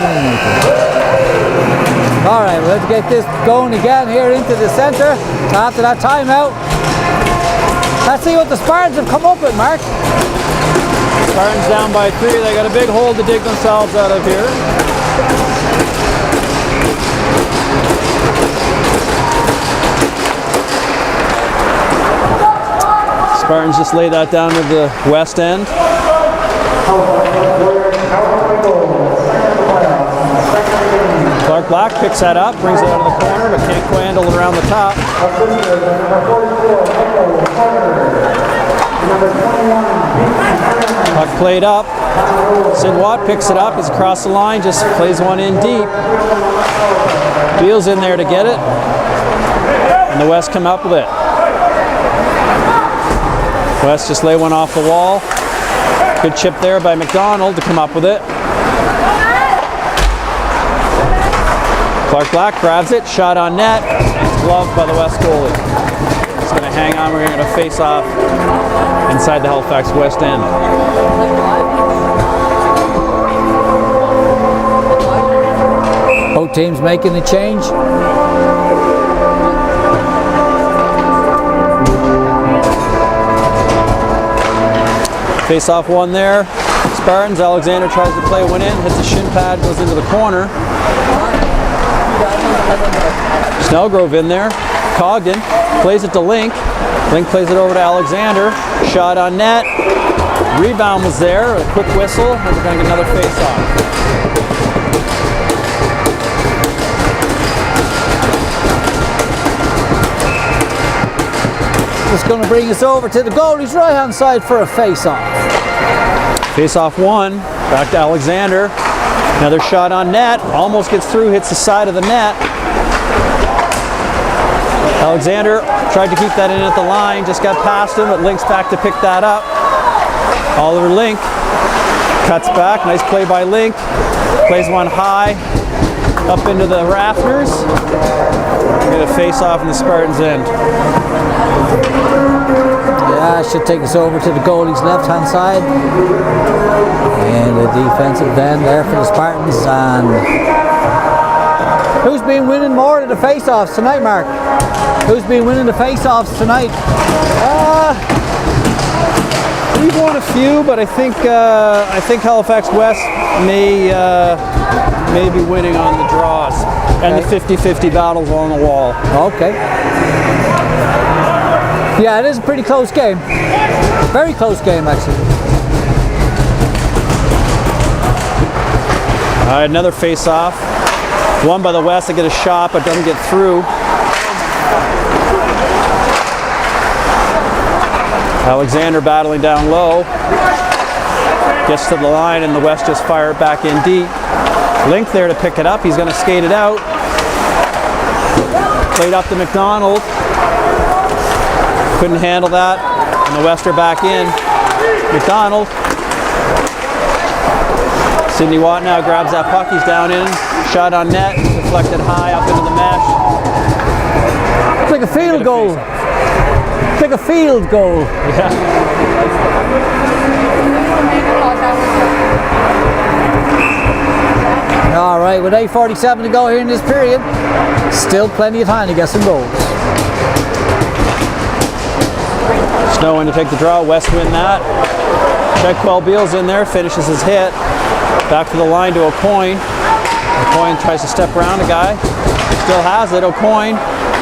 All right, we'll have to get this going again here into the center after that timeout. Let's see what the Spartans have come up with, Mark. Spartans down by 3. They got a big hole to dig themselves out of here. Spartans just lay that down to the west end. Clark Black picks that up, brings it out of the corner, but can't quite handle it around the top. Puck played up. Sid Watt picks it up. He's across the line, just plays one in deep. Beal's in there to get it. And the West come up with it. West just lay one off the wall. Good chip there by McDonald to come up with it. Clark Black grabs it, shot on net. It's gloved by the West goalie. It's going to hang on. We're going to face off inside the Halifax West end. Both teams making the change. Face off one there. Spartans. Alexander tries to play one in, hits the shin pad, goes into the corner. Snellgrove in there. Cogden plays it to Link. Link plays it over to Alexander. Shot on net. Rebound was there. A quick whistle. And we're going to get another face-off. It's going to bring us over to the goalie's right-hand side for a face-off. Face-off one. Back to Alexander. Another shot on net. Almost gets through. Hits the side of the net. Alexander tried to keep that in at the line. Just got past him, but Link's back to pick that up. Oliver Link cuts back. Nice play by Link. Plays one high. Up into the rafters. We're going to face off in the Spartans' end. Yeah, should take us over to the goalie's left-hand side. And the defensive end there for the Spartans. And who's been winning more of the face-offs tonight, Mark? Who's been winning the face-offs tonight? We've won a few, but I think Halifax West may be winning on the draws and the 50-50 battles on the wall. Okay. Yeah, it is a pretty close game. Very close game, actually. All right, another face-off. Won by the West. They get a shot, but doesn't get through. Alexander battling down low. Gets to the line, and the West just fire it back in deep. Link there to pick it up. He's going to skate it out. Played up to McDonald. Couldn't handle that. And the West are back in. McDonald. Sidney Watt now grabs that puck. He's down in. Shot on net. Deflected high up into the mesh. It's like a field goal. It's like a field goal. Yeah. All right, with 8:47 to go here in this period, still plenty of time to get some goals. Snow in to take the draw. West win that. Beckwell Beals in there, finishes his hit. Back to the line to O'Coin. O'Coin tries to step around a guy. Still has it. O'Coin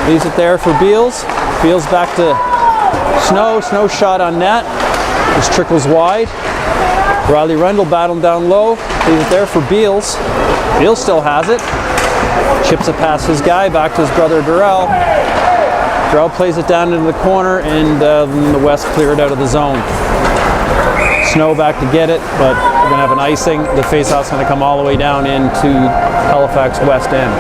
leaves it there for Beals. Beals back to Snow. Snow shot on net. Just trickles wide. Riley Rendell battling down low. Leaves it there for Beals. Beals still has it. Chips it past his guy. Back to his brother Durrell. Durrell plays it down into the corner, and the West clear it out of the zone. Snow back to get it, but we're going to have an icing. The faceoff's going to come all the way down into Halifax West end.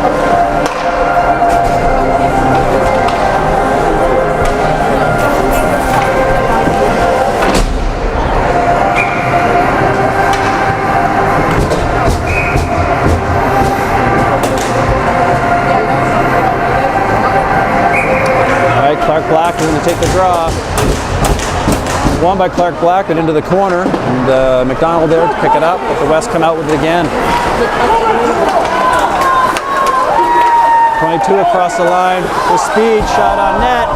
Clark Blackman to take the draw. Won by Clark Blackman into the corner, and McDonald there to pick it up, but the West come out with it again. 22 across the line with speed, shot on net.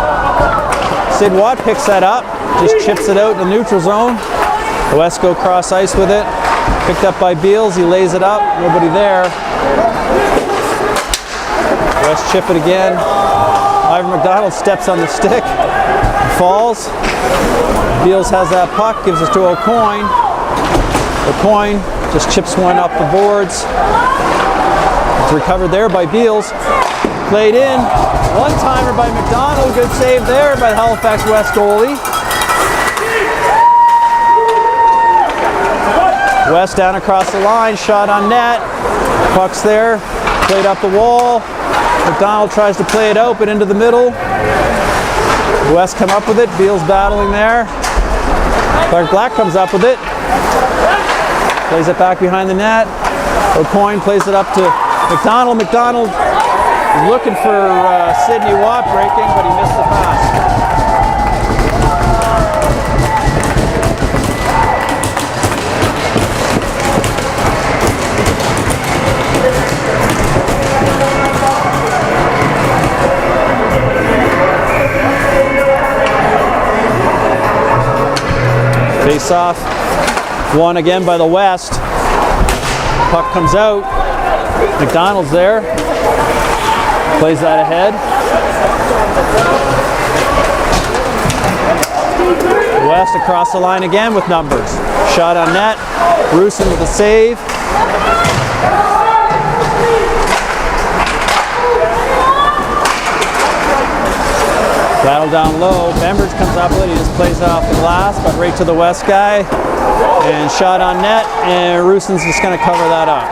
Sid Watt picks that up, just chips it out in the neutral zone. The West go cross ice with it. Picked up by Beals, he lays it up, nobody there. West chip it again. Ivan McDonald steps on the stick, falls. Beals has that puck, gives it to O'Coin. O'Coin just chips one up the boards. It's recovered there by Beals. Played in. One-timer by McDonald. Good save there by the Halifax West goalie. West down across the line, shot on net. Puck's there, played up the wall. McDonald tries to play it open into the middle. West come up with it. Beals battling there. Clark Black comes up with it. Plays it back behind the net. O'Coin plays it up to McDonald. McDonald is looking for Sidney Watt breaking, but he missed the pass. Face off, won again by the West. Puck comes out. McDonald's there. Plays that ahead. West across the line again with numbers. Shot on net. Rusin with a save. Battle down low. Bembridge comes up with it. He just plays it off the glass, but right to the West guy. And shot on net. And Rusin's just going to cover that up.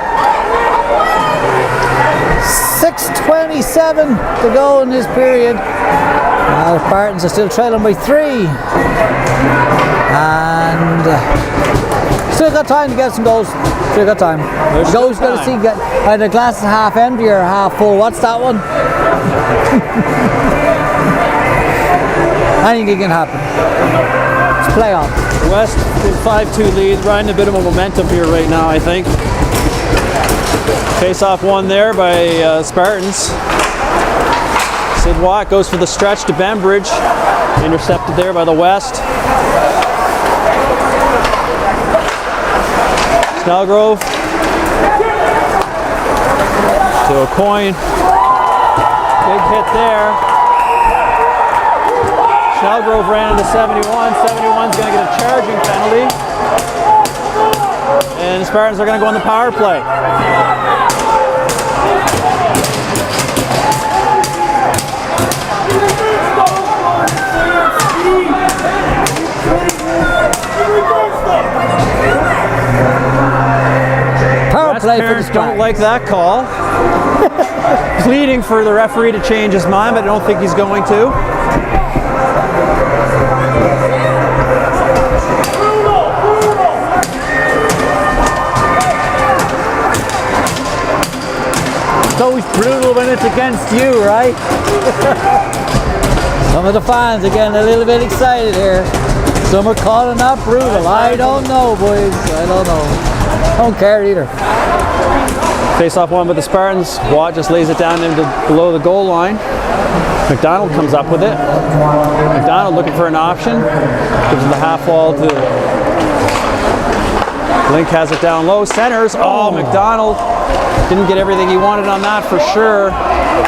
6:27 to go in this period. The Spartans are still trailing by 3. And still got time to get some goals. Still got time. There's Goals still got to see time. get either glass is half empty or half full. What's that one? Anything can happen. It's playoff. West with 5-2 lead, riding a bit of a momentum here right now, I think. Face-off won there by Spartans. Sid Watt goes for the stretch to Bembridge. Intercepted there by the West. Snellgrove to a coin. Big hit there. Snellgrove ran into 71. 71's going to get a charging penalty. And the Spartans are going to go on the power play. Power play for the Parents don't Spartans. like that call. Pleading for the referee to change his mind, but I don't think he's going to. It's always brutal when it's against you, right? Some of the fans are getting a little bit excited here. Some are calling that brutal. I don't know, boys. I don't know. Don't care either. Face-off one with the Spartans. Watt just lays it down into below the goal line. McDonald comes up with it. McDonald looking for an option. Gives him the half wall to Link. Has it down low. Centers. Oh, McDonald didn't get everything he wanted on that for sure.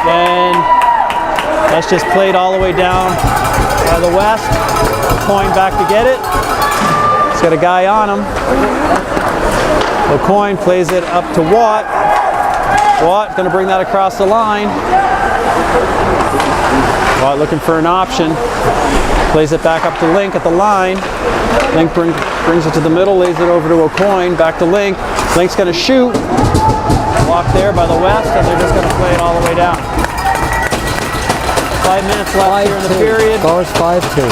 And that's just played all the way down by the West. Coin back to get it. He's got a guy on him. O'Coin plays it up to Watt. Watt going to bring that across the line. Watt looking for an option. Plays it back up to Link at the line. Link brings it to the middle, lays it over to O'Coin, back to Link. Link's going to shoot. Blocked there by the West, and they're just going to play it all the way down. 5 minutes left here in the period. Scores 5-2.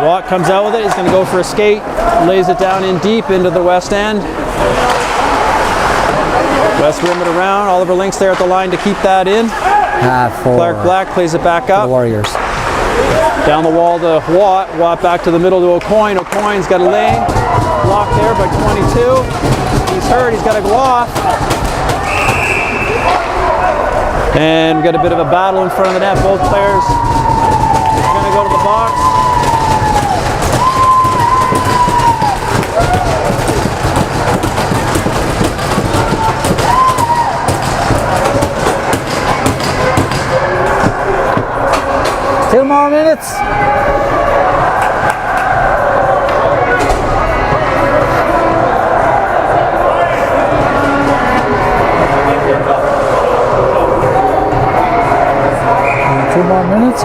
Watt comes out with it. He's going to go for a skate. Lays it down in deep into the West end. West rim it around. Oliver Link's there at the line to keep that in. For Clark Black plays it back the up. Warriors. Down the wall to Watt. Watt back to the middle to O'Coin. O'Coin's got a lane. Blocked there by 22. He's hurt. He's got to go off. And we've got a bit of a battle in front of the net. Both players are going to go to the box. Two more minutes. Two more minutes.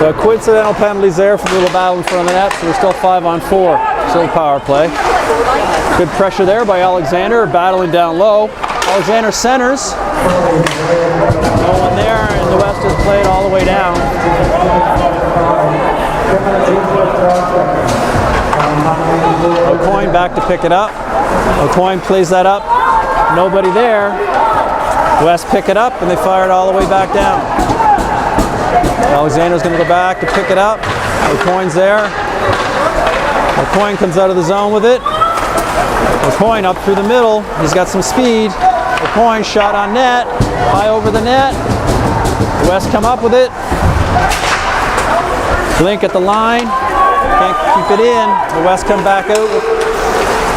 So coincidental penalties there for the little battle in front of the net. So we're still 5-on-4. Still power play. Good pressure there by Alexander, battling down low. Alexander centers. No one there, and the West has played all the way down. O'Coin back to pick it up. O'Coin plays that up. Nobody there. West pick it up, and they fire it all the way back down. Alexander's going to go back to pick it up. O'Coin's there. O'Coin comes out of the zone with it. O'Coin up through the middle. He's got some speed. O'Coin shot on net. High over the net. The West come up with it. Blink at the line. Can't keep it in. The West come back out.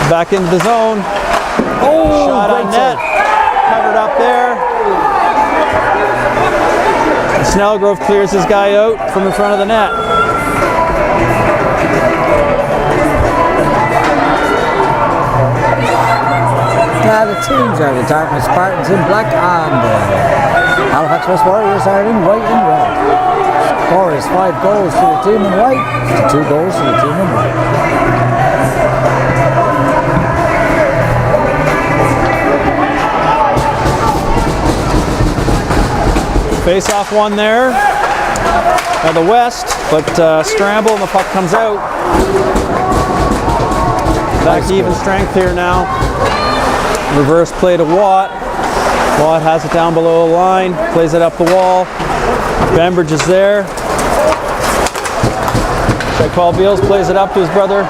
Back into the zone. Oh, Shot on net. Covered up there. Snellgrove clears his guy out from in front of the net. Now the teams are the Dartmouth Spartans in black and Halifax West Warriors are in white and red. Score is 5 goals to the team in white, to 2 goals to the team in red. Face-off one there by the West, but scramble and the puck comes out. Back to even strength here now. Reverse play to Watt. Watt has it down below the line, plays it up the wall. Bembridge is there. Paul Beals plays it up to his brother.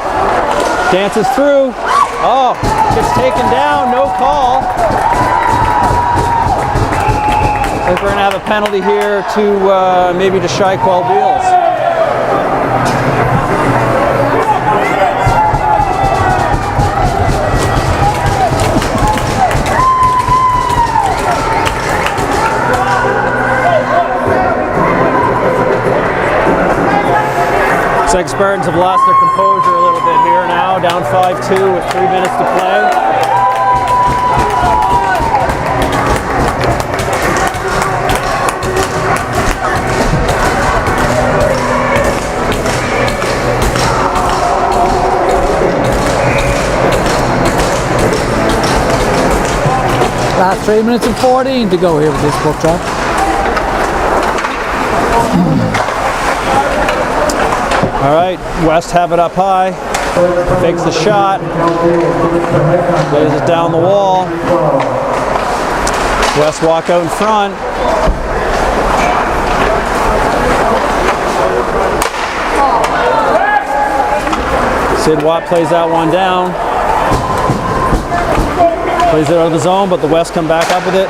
Dances through. Oh, gets taken down, no call. I think we're going to have a penalty here to maybe to Paul Beals. Looks like Spartans have lost their composure a little bit here now, down 5-2 with 3 minutes to play. Last 3 minutes and 14 to go here with this puck drop. All right, West have it up high, fakes the shot, lays it down the wall. West walk out in front. Sid Watt plays that one down. Plays it out of the zone, but the West come back up with it.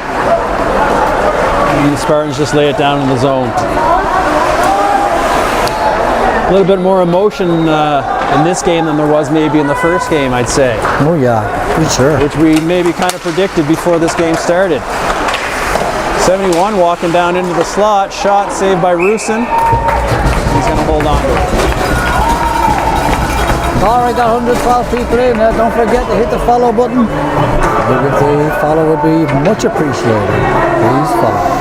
And the Spartans just lay it down in the zone. A little bit more emotion in this game than there was maybe in the first game, I'd say. Oh yeah, for sure. Which we maybe kind of predicted before this game started. 71 walking down into the slot, shot saved by Rusin. He's going to hold on to it. Alright, got 112 people in there. Don't forget to hit the follow button. If the follow would be much appreciated. Please follow.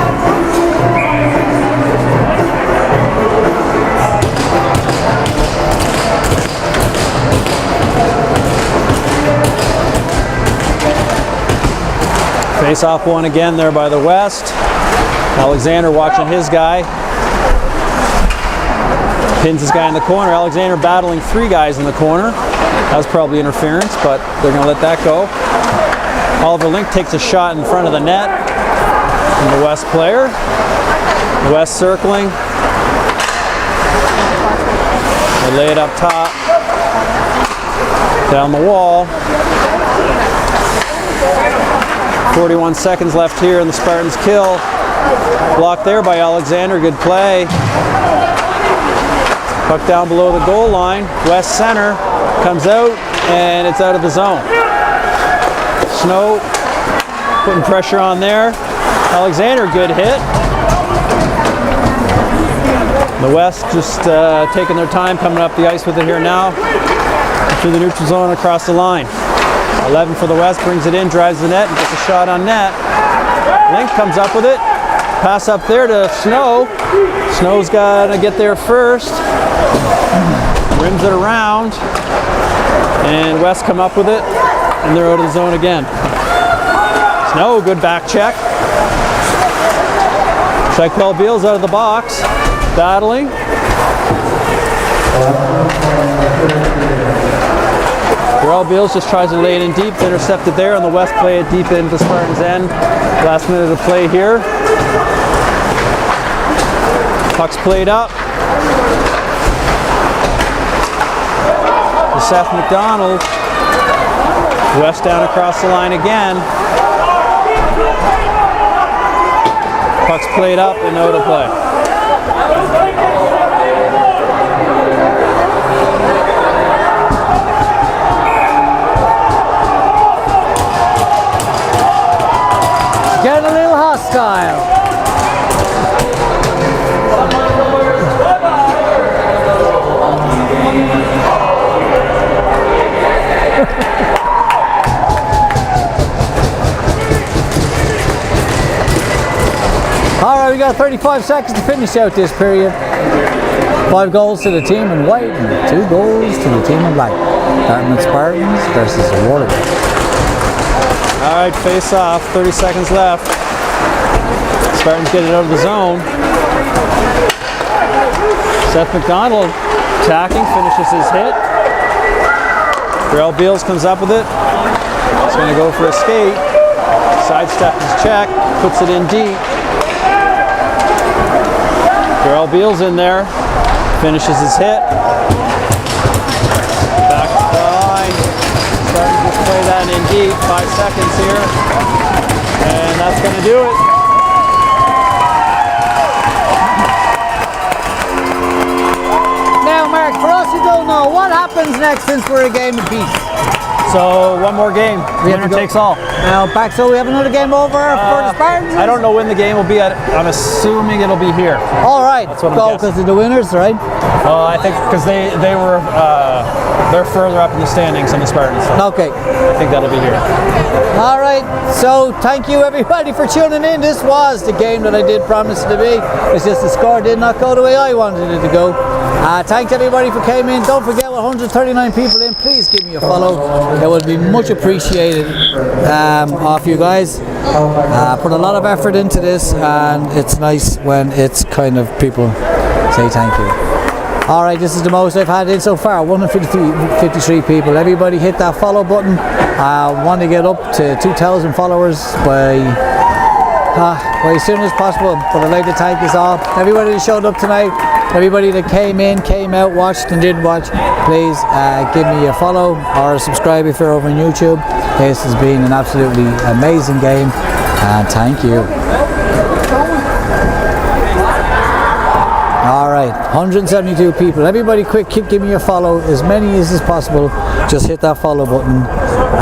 Face-off one again there by the West. Alexander watching his guy. Pins his guy in the corner. Alexander battling 3 guys in the corner. That was probably interference, but they're going to let that go. Oliver Link takes a shot in front of the net from the West player. The West circling. They lay it up top. Down the wall. 41 seconds left here and the Spartans kill. Blocked there by Alexander, good play. Puck down below the goal line. West center comes out and it's out of the zone. Snow putting pressure on there. Alexander, good hit. The West just taking their time coming up the ice with it here now. Through the neutral zone across the line. 11 for the West, brings it in, drives the net, and gets a shot on net. Link comes up with it. Pass up there to Snow. Snow's got to get there first. Rims it around. And West come up with it, and they're out of the zone again. Snow, good back check. Paul Beals out of the box. Battling. Paul Beals just tries to lay it in deep. Intercepted there on the West play it deep into Spartans' end. Last minute of play here. Puck's played up. To Seth McDonald. West down across the line again. Puck's played up and out of play. Getting a little hostile. Alright, we got 35 seconds to finish out this period. 5 goals to the team in white and 2 goals to the team in black. Dartmouth Spartans versus the Warriors. Alright, face off, 30 seconds left. Spartans get it out of the zone. Seth McDonald attacking, finishes his hit. Darrell Beals comes up with it. He's going to go for a skate. Sidestep his check, puts it in deep. Darrell Beals in there, finishes his hit. Back to the line. Starting to play that in deep. 5 seconds here. And that's going to do it. Now, Mark, for us who don't know, what happens next since we're a game apiece? So one more game. Winner takes all. Now, back, so we have another game over for the Spartans? I don't know when the game will be. I'm assuming it'll be here. All right, That's what I'm go guessing. because of the winners, right? I think because they were they're further up in the standings than the Spartans. So Okay. I think that'll be here. All right, so thank you everybody for tuning in. This was the game that I did promise it to be. It's just the score did not go the way I wanted it to go. Thanks everybody for coming in. Don't forget, with 139 people in, please give me a follow. It would be much appreciated off you guys. Put a lot of effort into this, and it's nice when it's kind of people say thank you. Alright, this is the most I've had in so far, 153 people. Everybody hit that follow button. I want to get up to 2,000 followers by as soon as possible. But I'd like to thank you all. Everybody that showed up tonight, everybody that came in, came out, watched and did watch, please give me a follow or subscribe if you're over on YouTube. This has been an absolutely amazing game, and thank you. Alright, 172 people. Everybody quick, give me a follow, as many as is possible. Just hit that follow button.